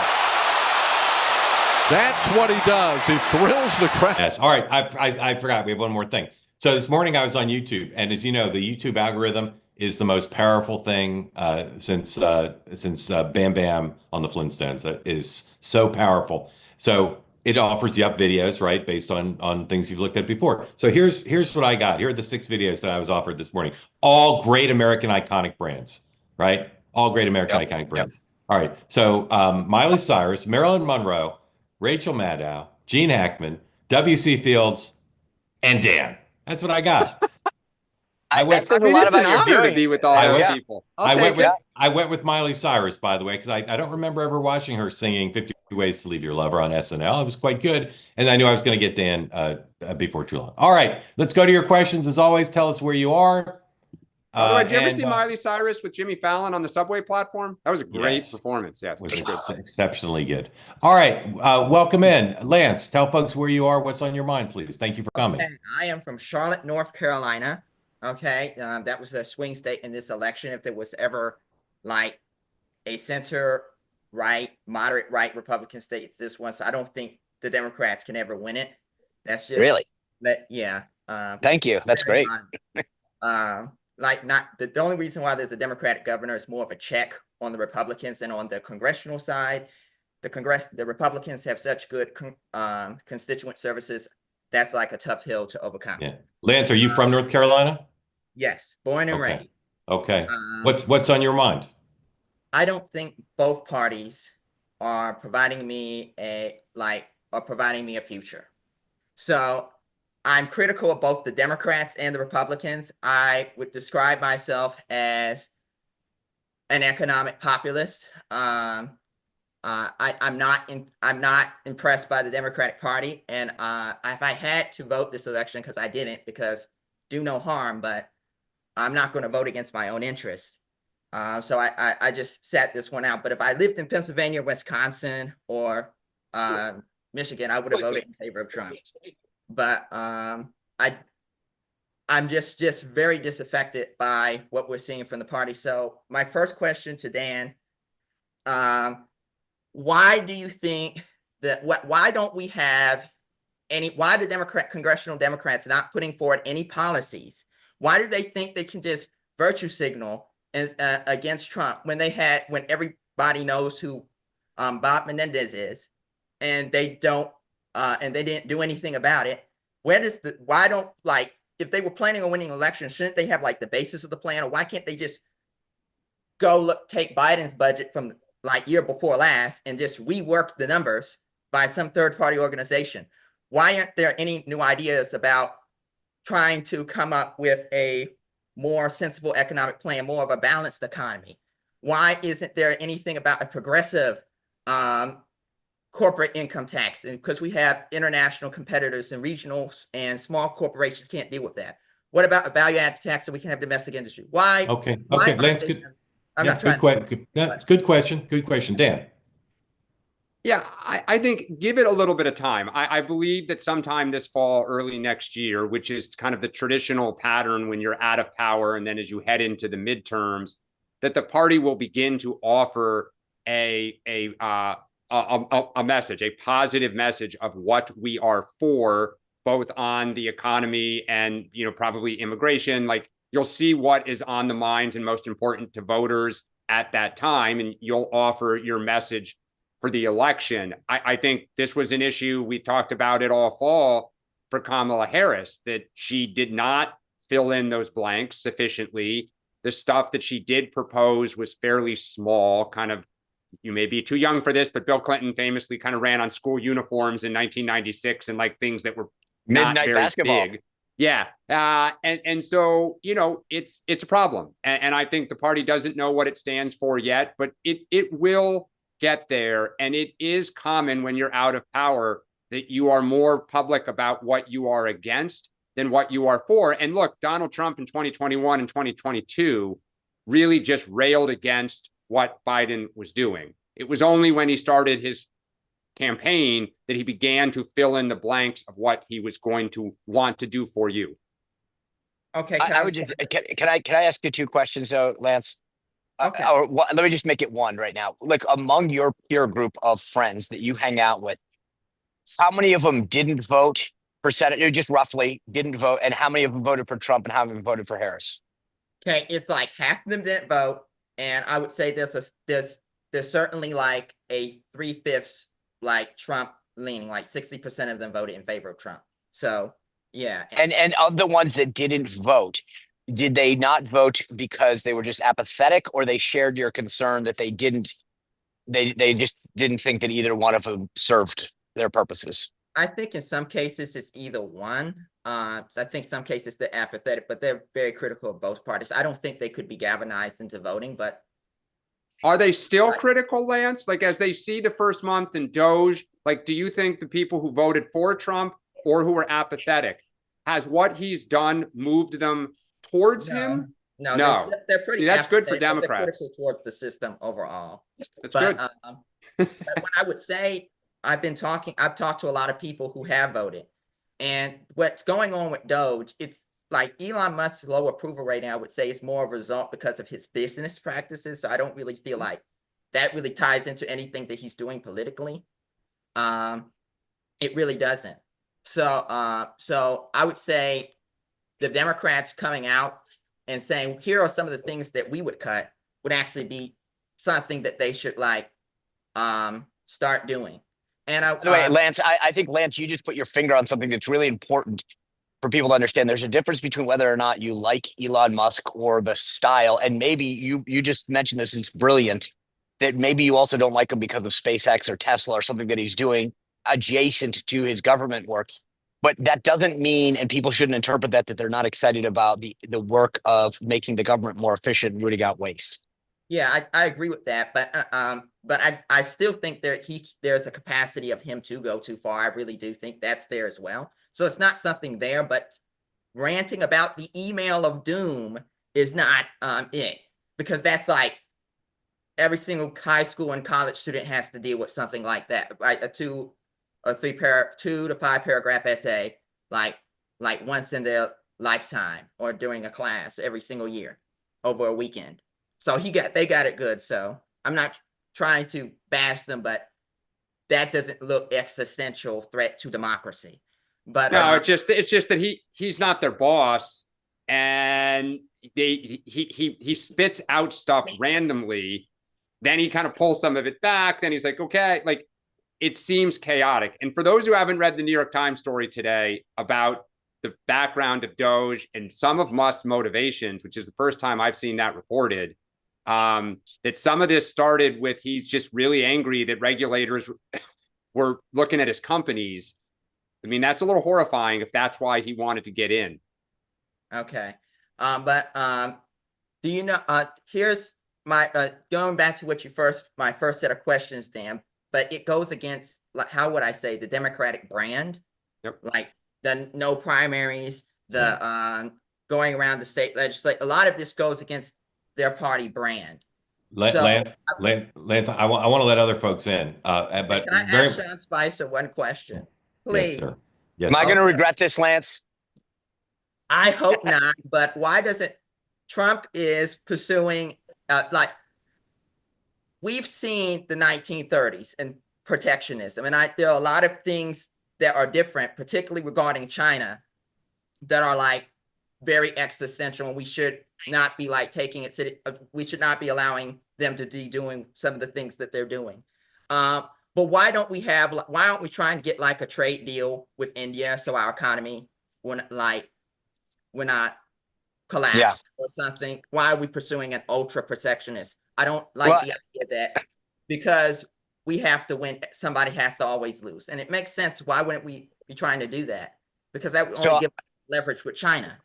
That's what he does. He thrills the crowd. Yes. All right. I forgot. We have one more thing. So this morning I was on YouTube, and as you know, the YouTube algorithm is the most powerful thing since Bam Bam on the Flintstones. That is so powerful. So it offers you up videos, right, based on things you've looked at before. So here's what I got. Here are the 6 videos that I was offered this morning. All great American iconic brands, right? All great American iconic brands. All right. So Miley Cyrus, Marilyn Monroe, Rachel Maddow, Gene Hackman, W.C. Fields, and Dan. That's what I got. It's an honor to be with all those people. I went with Miley Cyrus, by the way, because I don't remember ever watching her singing 50 Ways to Leave Your Lover on SNL. It was quite good. And I knew I was going to get Dan before too long. All right, let's go to your questions. As always, tell us where you are. By the way, did you ever see Miley Cyrus with Jimmy Fallon on the subway platform? That was a great performance. Yes, was exceptionally good. All right, welcome in. Lance, tell folks where you are, what's on your mind, please. Thank you for coming. Okay. I am from Charlotte, North Carolina. Okay, that was a swing state in this election. If there was ever like a center right, moderate right Republican state, it's this one. So I don't think the Democrats can ever win it. That's just really thank you. That's great. The only reason why there's a Democratic governor is more of a check on the Republicans, and on the congressional side, the Republicans have such good constituent services. That's like a tough hill to overcome. Yeah. Lance, are you from North Carolina? Yes, born and raised. Okay. What's on your mind? I don't think both parties are providing me a future. So I'm critical of both the Democrats and the Republicans. I would describe myself as an economic populist. I'm not impressed by the Democratic Party, and if I had to vote this election, because I didn't, because do no harm, but I'm not going to vote against my own interests. So I just sat this one out. But if I lived in Pennsylvania, Wisconsin, or Michigan, I would have voted in favor of Trump. But I'm just very disaffected by what we're seeing from the party. So my first question to Dan. Why do you think that why don't we have why the congressional Democrats not putting forward any policies? Why do they think they can just virtue signal against Trump when everybody knows who Bob Menendez is, and they didn't do anything about it? If they were planning on winning elections, shouldn't they have like the basis of the plan? Or why can't they just take Biden's budget from year before last and just rework the numbers by some third-party organization? Why aren't there any new ideas about trying to come up with a more sensible economic plan, more of a balanced economy? why isn't there anything about a progressive corporate income tax? And because we have international competitors and regionals and small corporations can't deal with that. What about a value added tax so we can have domestic industry? Why? Okay. Why Okay. Lance, they, good. I'm Yeah, not trying good question. Good question. Dan. Yeah, I think give it a little bit of time. I believe that sometime this fall, early next year, which is kind of the traditional pattern when you're out of power, and then as you head into the midterms, that the party will begin to offer a message, a positive message of what we are for, both on the economy and, you know, probably immigration. Like, you'll see what is on the minds and most important to voters at that time, and you'll offer your message for the election. I think this was an issue we talked about it all fall for Kamala Harris, that she did not fill in those blanks sufficiently. The stuff that she did propose was fairly small, kind of, you may be too young for this, but Bill Clinton famously kind of ran on school uniforms in 1996 and like things that were not Midnight very basketball. big. Yeah. And so, you know, it's a problem. And I think the party doesn't know what it stands for yet, but it will get there. And it is common when you're out of power that you are more public about what you are against than what you are for. And look, Donald Trump in 2021 and 2022 really just railed against what Biden was doing. It was only when he started his campaign that he began to fill in the blanks of what he was going to want to do for you. Okay. I would just can I ask you two questions though, Lance? Okay. Let me just make it one right now. Like, among your peer group of friends that you hang out with, how many of them didn't vote for Senate? Just roughly didn't vote, and how many of them voted for Trump, and how many of them voted for Harris? Okay, it's like half of them didn't vote, and I would say there's certainly like a 3/5 like Trump leaning, like 60% of them voted in favor of Trump. So yeah. And of the ones that didn't vote, did they not vote because they were just apathetic, or they shared your concern that they just didn't think that either one of them served their purposes? I think in some cases it's either one. So I think some cases they're apathetic, but they're very critical of both parties. I don't think they could be galvanized into voting, but are they still critical, Lance? Like, as they see the first month in Doge, like, do you think the people who voted for Trump or who were apathetic, has what he's done moved them towards him? No. They're pretty. See, that's good for Democrats. They're critical towards the system overall. That's good. But what I would say, I've talked to a lot of people who have voted, and what's going on with Doge, it's like Elon Musk's low approval rating, I would say, is more of a result because of his business practices. So I don't really feel like that really ties into anything that he's doing politically. It really doesn't. So I would say the Democrats coming out and saying, here are some of the things that we would cut, would actually be something that they should like start doing. And by the way, Lance, I think, Lance, you just put your finger on something that's really important for people to understand. There's a difference between whether or not you like Elon Musk or the style. And maybe you just mentioned this, it's brilliant, that maybe you also don't like him because of SpaceX or Tesla or something that he's doing adjacent to his government work. But that doesn't mean, and people shouldn't interpret that they're not excited about the work of making the government more efficient and rooting out waste. Yeah, I agree with that, but I still think there's a capacity of him to go too far. I really do think that's there as well. So it's not something there, but ranting about the email of doom is not it, because that's like every single high school and college student has to deal with something like that, right? A 2 to 5 paragraph essay, like once in their lifetime or during a class every single year over a weekend. So they got it good. So I'm not trying to bash them, but that doesn't look existential threat to democracy. But no, it's just that he's not their boss, and he spits out stuff randomly. Then he kind of pulls some of it back. Then he's like, okay, like, it seems chaotic. And for those who haven't read the New York Times story today about the background of Doge and some of Musk's motivations, which is the first time I've seen that reported, that some of this started with he's just really angry that regulators were looking at his companies. I mean, that's a little horrifying if that's why he wanted to get in. Okay. But do you know, here's my going back to what my first set of questions, Dan, but it goes against, like, how would I say, the Democratic brand? Yep. Like the no primaries, the going around the state legislature. A lot of this goes against their party brand. Lance, I want to let other folks in, but Can I very, ask Sean Spicer one question, yes, please? sir. Yes, Am I sir. going to regret this, Lance? I hope not, but why doesn't Trump is pursuing, like, we've seen the 1930s and protectionism, and there are a lot of things that are different, particularly regarding China, that are like very existential, and we should not be like taking it, we should not be allowing them to be doing some of the things that they're doing. But why don't we try and get like a trade deal with India so our economy will not collapse or something? Why are we pursuing an ultra protectionist? I don't like the idea that because we have to win, somebody has to always lose. And it makes sense. Why wouldn't we be trying to do that? Because that would only give leverage with China.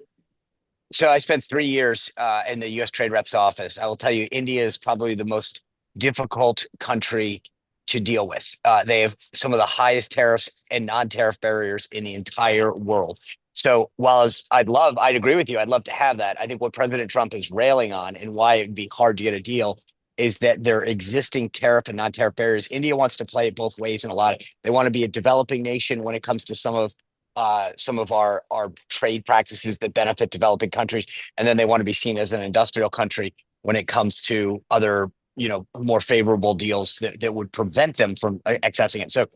So I spent 3 years in the U.S. Trade Rep's office. I will tell you, India is probably the most difficult country to deal with. They have some of the highest tariffs and non-tariff barriers in the entire world. So while I'd agree with you, I'd love to have that. I think what President Trump is railing on and why it would be hard to get a deal is that there are existing tariff and non-tariff barriers. India wants to play it both ways, and they want to be a developing nation when it comes to some of our trade practices that benefit developing countries, and then they want to be seen as an industrial country when it comes to other, more favorable deals that would prevent them from accessing it. So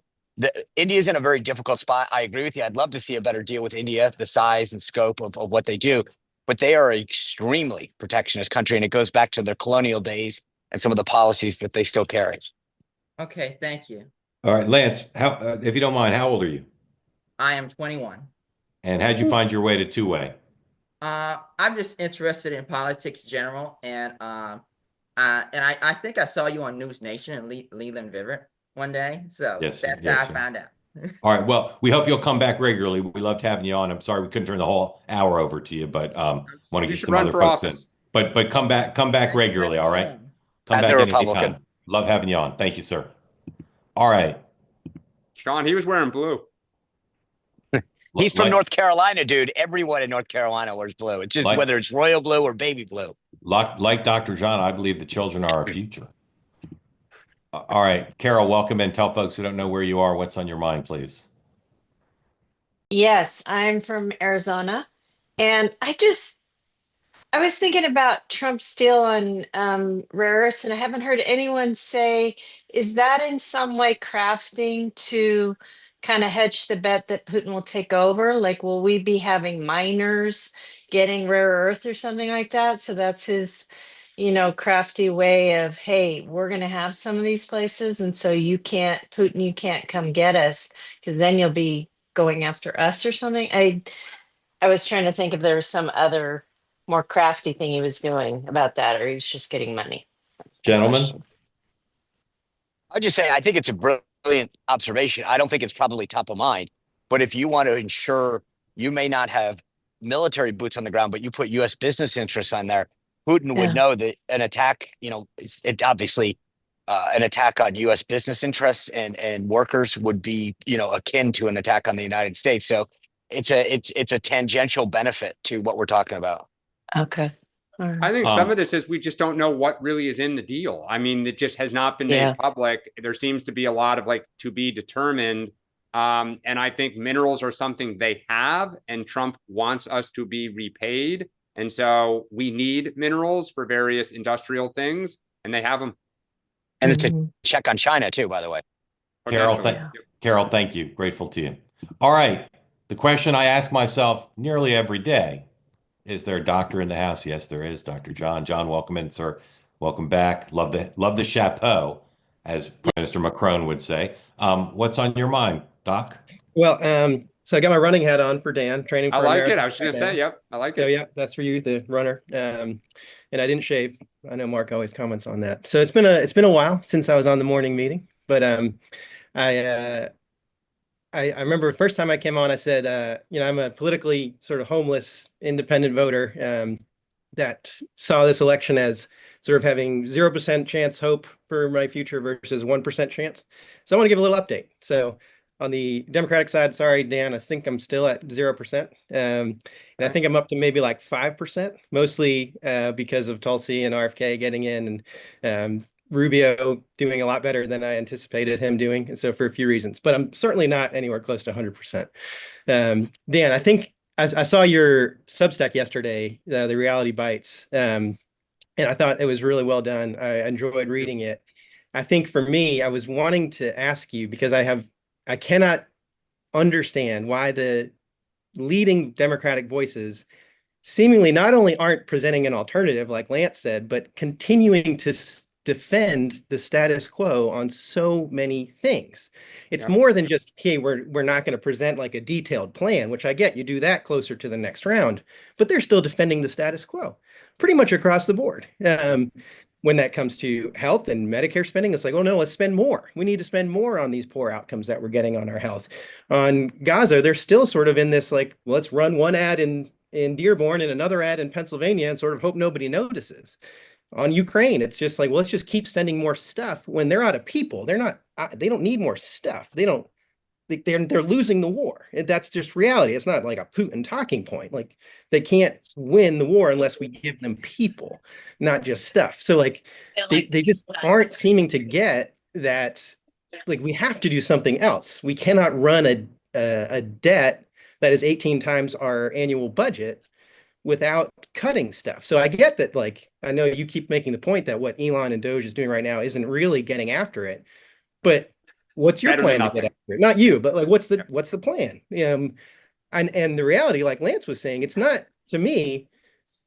India's in a very difficult spot. I agree with you. I'd love to see a better deal with India, the size and scope of what they do, but they are an extremely protectionist country, and it goes back to their colonial days and some of the policies that they still carry. Okay, thank you. All right, Lance, if you don't mind, how old are you? I am 21. And how'd you find your way to two-way? I'm just interested in politics in general, and I think I saw you on News Nation and Leland Vivet one day, so that's how I found out. All right, well, we hope you'll come back regularly. We loved having you on. I'm sorry we couldn't turn the whole hour over to you, but want to get some other folks in. But come back regularly, all right? Come back anytime. Love having you on. Thank you, sir. All right. Sean, he was wearing blue. He's from North Carolina, dude. Everyone in North Carolina wears blue. It's just whether it's royal blue or baby blue. Like Dr. John, I believe the children are our future. All right, Carol, welcome in. Tell folks who don't know where you are what's on your mind, please. Yes, I'm from Arizona, and I was thinking about Trump's deal on rare earths, and I haven't heard anyone say, is that in some way crafting to kind of hedge the bet that Putin will take over? Like, will we be having miners getting rare earth or something like that? So that's his, crafty way of, hey, we're going to have some of these places. And so Putin, you can't come get us because then you'll be going after us or something. I was trying to think if there was some other more crafty thing he was doing about that, or he was just getting money. Gentlemen? I'll just say, I think it's a brilliant observation. I don't think it's probably top of mind, but if you want to ensure you may not have military boots on the ground, but you put U.S. business interests on there, Putin would know that an attack, it obviously an attack on U.S. business interests and workers would be, akin to an attack on the United States. So it's a tangential benefit to what we're talking about. Okay. I think some of this is we just don't know what really is in the deal. I mean, it just has not been made public. There seems to be a lot of to be determined. And I think minerals are something they have, and Trump wants us to be repaid. And so we need minerals for various industrial things, and they have them. And it's a check on China too, by the way. Carol, thank you. Grateful to you. All right. The question I ask myself nearly every day, is there a doctor in the house? Yes, there is. Dr. John. John, welcome in, sir. Welcome back. Love the chapeau, as Mr. Macron would say. What's on your mind, Doc? Well, so I got my running hat on for Dan, training for I like America. it. I was going to say, yep, I like it. So yeah, that's for you, the runner. And I didn't shave. I know Mark always comments on that. So it's been a while since I was on the morning meeting, but I remember the first time I came on, I said, I'm a politically sort of homeless independent voter that saw this election as sort of having 0% chance hope for my future versus 1% chance. So I want to give a little update. So on the Democratic side, sorry, Dan, I think I'm still at 0%. And I think I'm up to maybe like 5%, mostly because of Tulsi and RFK getting in, and Rubio doing a lot better than I anticipated him doing. And so for a few reasons, but I'm certainly not anywhere close to 100%. Dan, I think I saw your Substack yesterday, the Reality Bites, and I thought it was really well done. I enjoyed reading it. I think for me, I was wanting to ask you because I cannot understand why the leading Democratic voices seemingly not only aren't presenting an alternative, like Lance said, but continuing to defend the status quo on so many things. It's more than just, hey, we're not going to present like a detailed plan, which I get, you do that closer to the next round, but they're still defending the status quo pretty much across the board. When that comes to health and Medicare spending, it's like, oh no, let's spend more. We need to spend more on these poor outcomes that we're getting on our health. On Gaza, they're still sort of in this like, well, let's run one ad in Dearborn and another ad in Pennsylvania and sort of hope nobody notices. On Ukraine, it's just like, well, let's just keep sending more stuff when they're out of people. They don't need more stuff. They're losing the war. And that's just reality. It's not like a Putin talking point. Like they can't win the war unless we give them people, not just stuff. So like they just aren't seeming to get that, like we have to do something else. We cannot run a debt that is 18 times our annual budget without cutting stuff. So I get that, like, I know you keep making the point that what Elon and Doge is doing right now isn't really getting after it, but what's your plan to get after it? Not you, but like, what's the plan? And the reality, like Lance was saying, it's not, to me,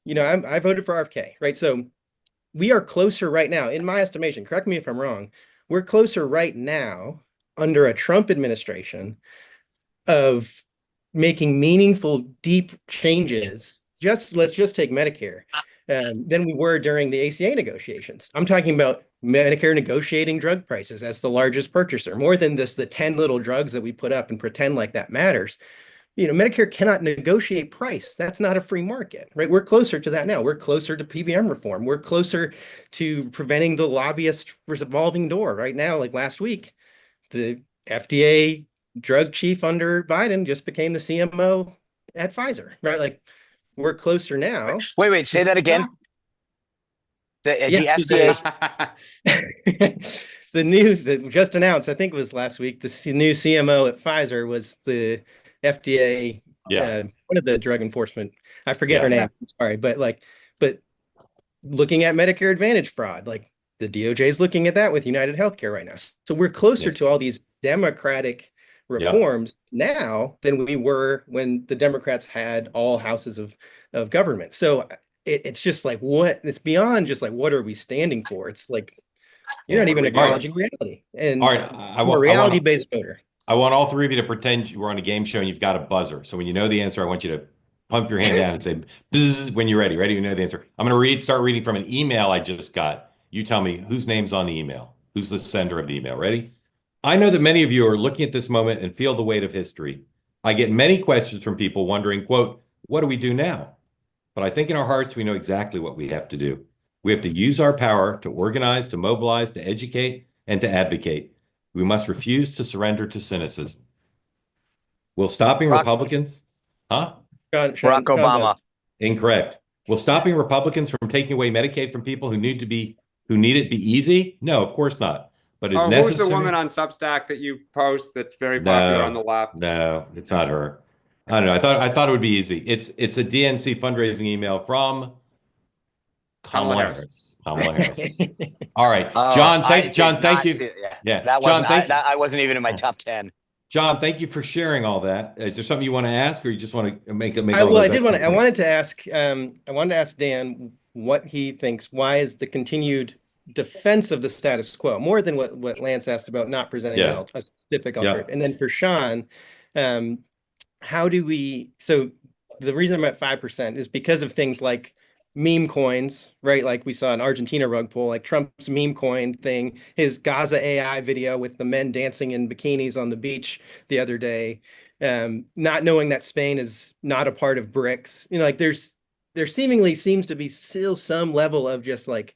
I voted for RFK, right? So we are closer right now, in my estimation, correct me if I'm wrong, we're closer right now under a Trump administration of making meaningful, deep changes. Let's just take Medicare, than we were during the ACA negotiations. I'm talking about Medicare negotiating drug prices as the largest purchaser, more than the 10 little drugs that we put up and pretend like that matters. Medicare cannot negotiate price. That's not a free market, right? We're closer to that now. We're closer to PBM reform. We're closer to preventing the lobbyist revolving door right now. Like last week, the FDA drug chief under Biden just became the CMO at Pfizer, right? Like we're closer now. Wait, say that again. The FDA. The news that just announced, I think it was last week, the new CMO at Pfizer was the FDA, one of the drug enforcement. I forget her name. Sorry, but looking at Medicare Advantage fraud, like the DOJ is looking at that with United Healthcare right now. So we're closer to all these Democratic reforms now than we were when the Democrats had all houses of government. So it's just like, it's beyond just like, what are we standing for? It's like, you're not even acknowledging reality. And I'm a reality-based voter. I want all three of you to pretend you were on a game show and you've got a buzzer. So when you know the answer, I want you to pump your hand down and say, bzz, when you're ready. Ready to know the answer. I'm going to start reading from an email I just got. You tell me whose name's on the email. Who's the sender of the email? Ready? I know that many of you are looking at this moment and feel the weight of history. I get many questions from people wondering, quote, what do we do now? But I think in our hearts, we know exactly what we have to do. We have to use our power to organize, to mobilize, to educate, and to advocate. We must refuse to surrender to cynicism. Will stopping Republicans? Huh? Barack Obama. Incorrect. Will stopping Republicans from taking away Medicaid from people who need it be easy? No, of course not. But it's necessary. Who's the woman on Substack that you post that's very popular on the left? No, it's not her. I don't know. I thought it would be easy. It's a DNC fundraising email from Kamala Harris. Kamala Harris. All right, John. Thank you. John, I wasn't even in my top 10. John, thank you for sharing all that. Is there something you want to ask, or you just want to make? I wanted to ask Dan what he thinks. Why is the continued defense of the status quo more than what Lance asked about not presenting a specific alternative? And then for Sean, how do we? So the reason I'm at 5% is because of things like meme coins, right? Like we saw an Argentina rug pull, like Trump's meme coin thing, his Gaza AI video with the men dancing in bikinis on the beach the other day, not knowing that Spain is not a part of BRICS. Like there seemingly seems to be still some level of just like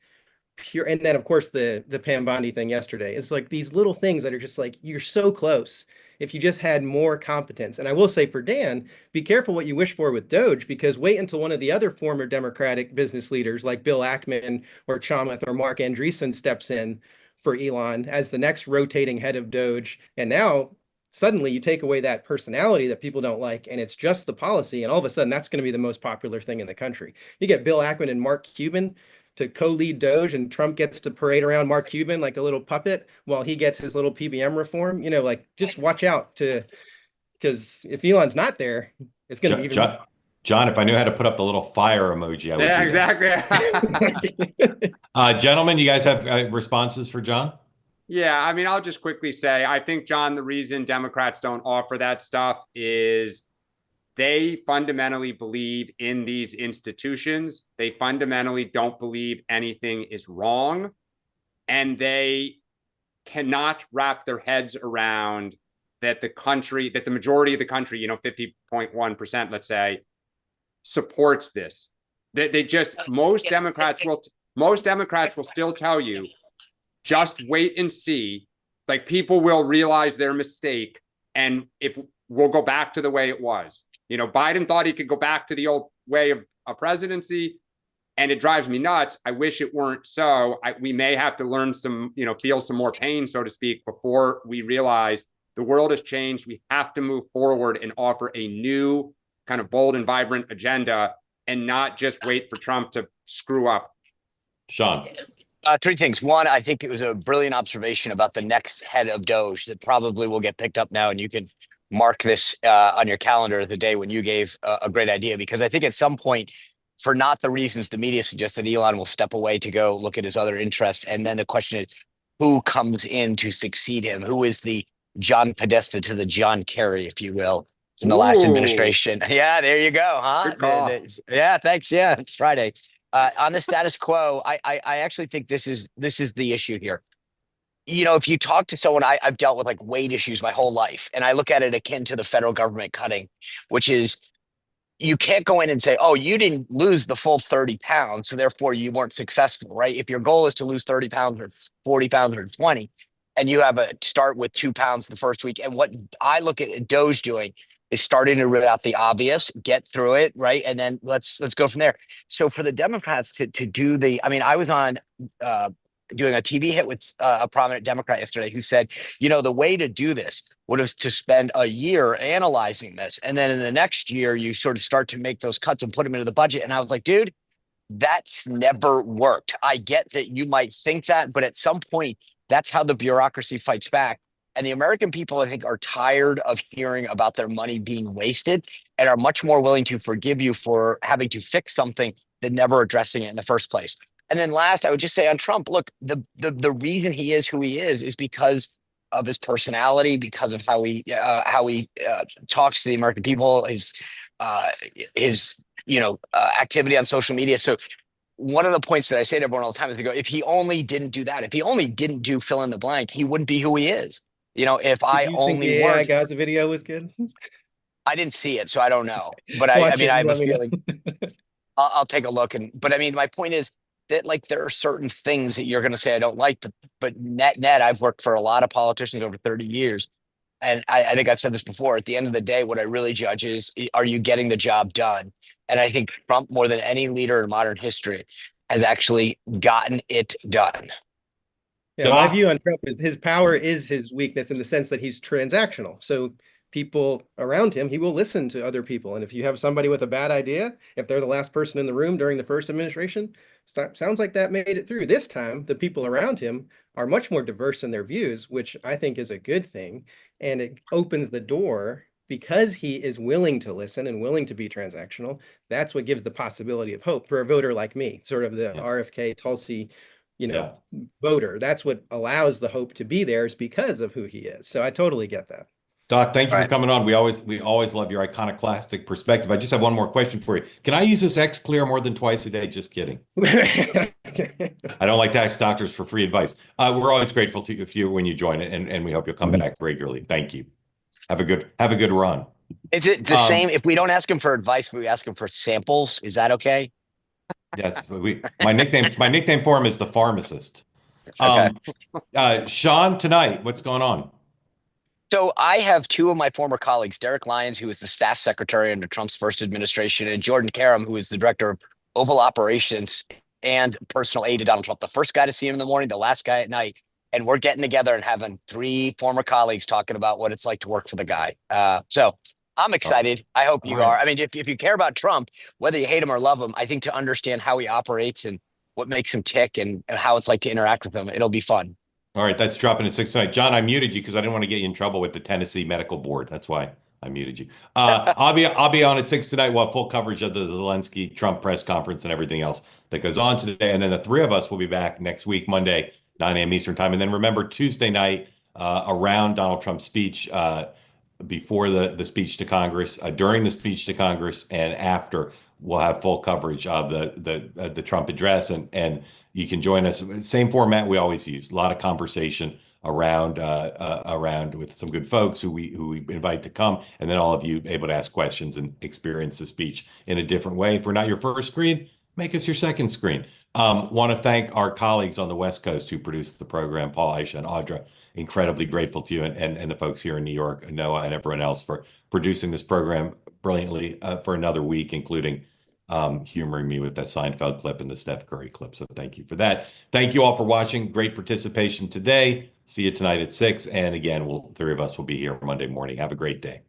pure. And then of course the Pam Bondi thing yesterday. It's like these little things that are just like, you're so close. If you just had more competence. And I will say for Dan, be careful what you wish for with Doge, because wait until one of the other former Democratic business leaders like Bill Ackman or Chamath or Mark Andreessen steps in for Elon as the next rotating head of Doge. And now suddenly you take away that personality that people don't like, and it's just the policy. And all of a sudden that's going to be the most popular thing in the country. You get Bill Ackman and Mark Cuban to co-lead Doge, and Trump gets to parade around Mark Cuban like a little puppet while he gets his little PBM reform. You know, like just watch out because if Elon's not there, it's going to be even. John, if I knew how to put up the little fire emoji, I would. Yeah, exactly. Gentlemen, you guys have responses for John? Yeah, I mean, I'll just quickly say, I think, John, the reason Democrats don't offer that stuff is they fundamentally believe in these institutions. They fundamentally don't believe anything is wrong. And they cannot wrap their heads around that the majority of the country, 50.1%, let's say, supports this. Most Democrats will still tell you, just wait and see. Like, people will realize their mistake, and if we'll go back to the way it was. Biden thought he could go back to the old way of a presidency, and it drives me nuts. I wish it weren't so. We may have to learn feel some more pain, so to speak, before we realize the world has changed. We have to move forward and offer a new kind of bold and vibrant agenda, and not just wait for Trump to screw up. Sean. Three things. One, I think it was a brilliant observation about the next head of Doge that probably will get picked up now, and you can mark this on your calendar the day when you gave a great idea, because I think at some point, for not the reasons the media suggests, that Elon will step away to go look at his other interests. And then the question is, who comes in to succeed him? Who is the John Podesta to the John Kerry, if you will, in the last administration? Yeah, there you go. Huh? Yeah, thanks. Yeah, it's Friday. On the status quo, I actually think this is the issue here. If you talk to someone, I've dealt with like weight issues my whole life, and I look at it akin to the federal government cutting, which is, you can't go in and say, oh, you didn't lose the full 30 pounds, so therefore you weren't successful, right? If your goal is to lose 30 pounds or 40 pounds or 20, and you have a start with 2 pounds the first week, and what I look at Doge doing is starting to root out the obvious, get through it, right? And then let's go from there. So for the Democrats to do I was on doing a TV hit with a prominent Democrat yesterday who said, the way to do this would have to spend a year analyzing this. And then in the next year, you sort of start to make those cuts and put them into the budget. And I was like, dude, that's never worked. I get that you might think that, but at some point, that's how the bureaucracy fights back. And the American people, I think, are tired of hearing about their money being wasted and are much more willing to forgive you for having to fix something than never addressing it in the first place. And then last, I would just say on Trump, look, the reason he is who he is because of his personality, because of how he talks to the American people, his activity on social media. So one of the points that I say to everyone all the time is, if he only didn't do that, if he only didn't do fill in the blank, he wouldn't be who he is. If I only think the AI guy's video was good. I didn't see it, so I don't know. But I have a feeling I'll take a look. But my point is that, like, there are certain things that you're going to say I don't like, but net, I've worked for a lot of politicians over 30 years. And I think I've said this before. At the end of the day, what I really judge is, are you getting the job done? And I think Trump, more than any leader in modern history, has actually gotten it done. Yeah, my view on Trump is his power is his weakness in the sense that he's transactional. So people around him, he will listen to other people. And if you have somebody with a bad idea, if they're the last person in the room during the first administration, sounds like that made it through. This time, the people around him are much more diverse in their views, which I think is a good thing. And it opens the door because he is willing to listen and willing to be transactional. That's what gives the possibility of hope for a voter like me, sort of the RFK Tulsi voter. That's what allows the hope to be there, is because of who he is. So I totally get that. Doc, thank you for coming on. We always love your iconoclastic perspective. I just have one more question for you. Can I use this X Clear more than twice a day? Just kidding. I don't like to ask doctors for free advice. We're always grateful to you when you join it, and we hope you'll come back regularly. Thank you. Have a good run. Is it the same if we don't ask him for advice, but we ask him for samples? Is that okay? Yes, my nickname for him is the pharmacist. Okay. Sean, tonight, what's going on? So I have two of my former colleagues, Derek Lyons, who was the staff secretary under Trump's first administration, and Jordan Karam, who is the director of Oval Operations and personal aide to Donald Trump. The first guy to see him in the morning, the last guy at night. And we're getting together and having three former colleagues talking about what it's like to work for the guy. So I'm excited. I hope you are. I mean, if you care about Trump, whether you hate him or love him, I think to understand how he operates and what makes him tick and how it's like to interact with him, it'll be fun. All right, that's dropping at 6 tonight. John, I muted you because I didn't want to get you in trouble with the Tennessee Medical Board. That's why I muted you. I'll be on at 6 tonight. We'll have full coverage of the Zelensky Trump press conference and everything else that goes on today. And then the three of us will be back next week, Monday, 9 a.m. Eastern time. And then remember Tuesday night around Donald Trump's speech, before the speech to Congress, during the speech to Congress, and after, we'll have full coverage of the Trump address, and you can join us. Same format we always use. A lot of conversation around with some good folks who we invite to come, and then all of you able to ask questions and experience the speech in a different way. If we're not your first screen, make us your second screen. Want to thank our colleagues on the West Coast who produced the program, Paul, Aisha, and Audra. Incredibly grateful to you and the folks here in New York, Noah, and everyone else for producing this program brilliantly for another week, including humoring me with that Seinfeld clip and the Steph Curry clip. So thank you for that. Thank you all for watching. Great participation today. See you tonight at 6. And again, three of us will be here Monday morning. Have a great day.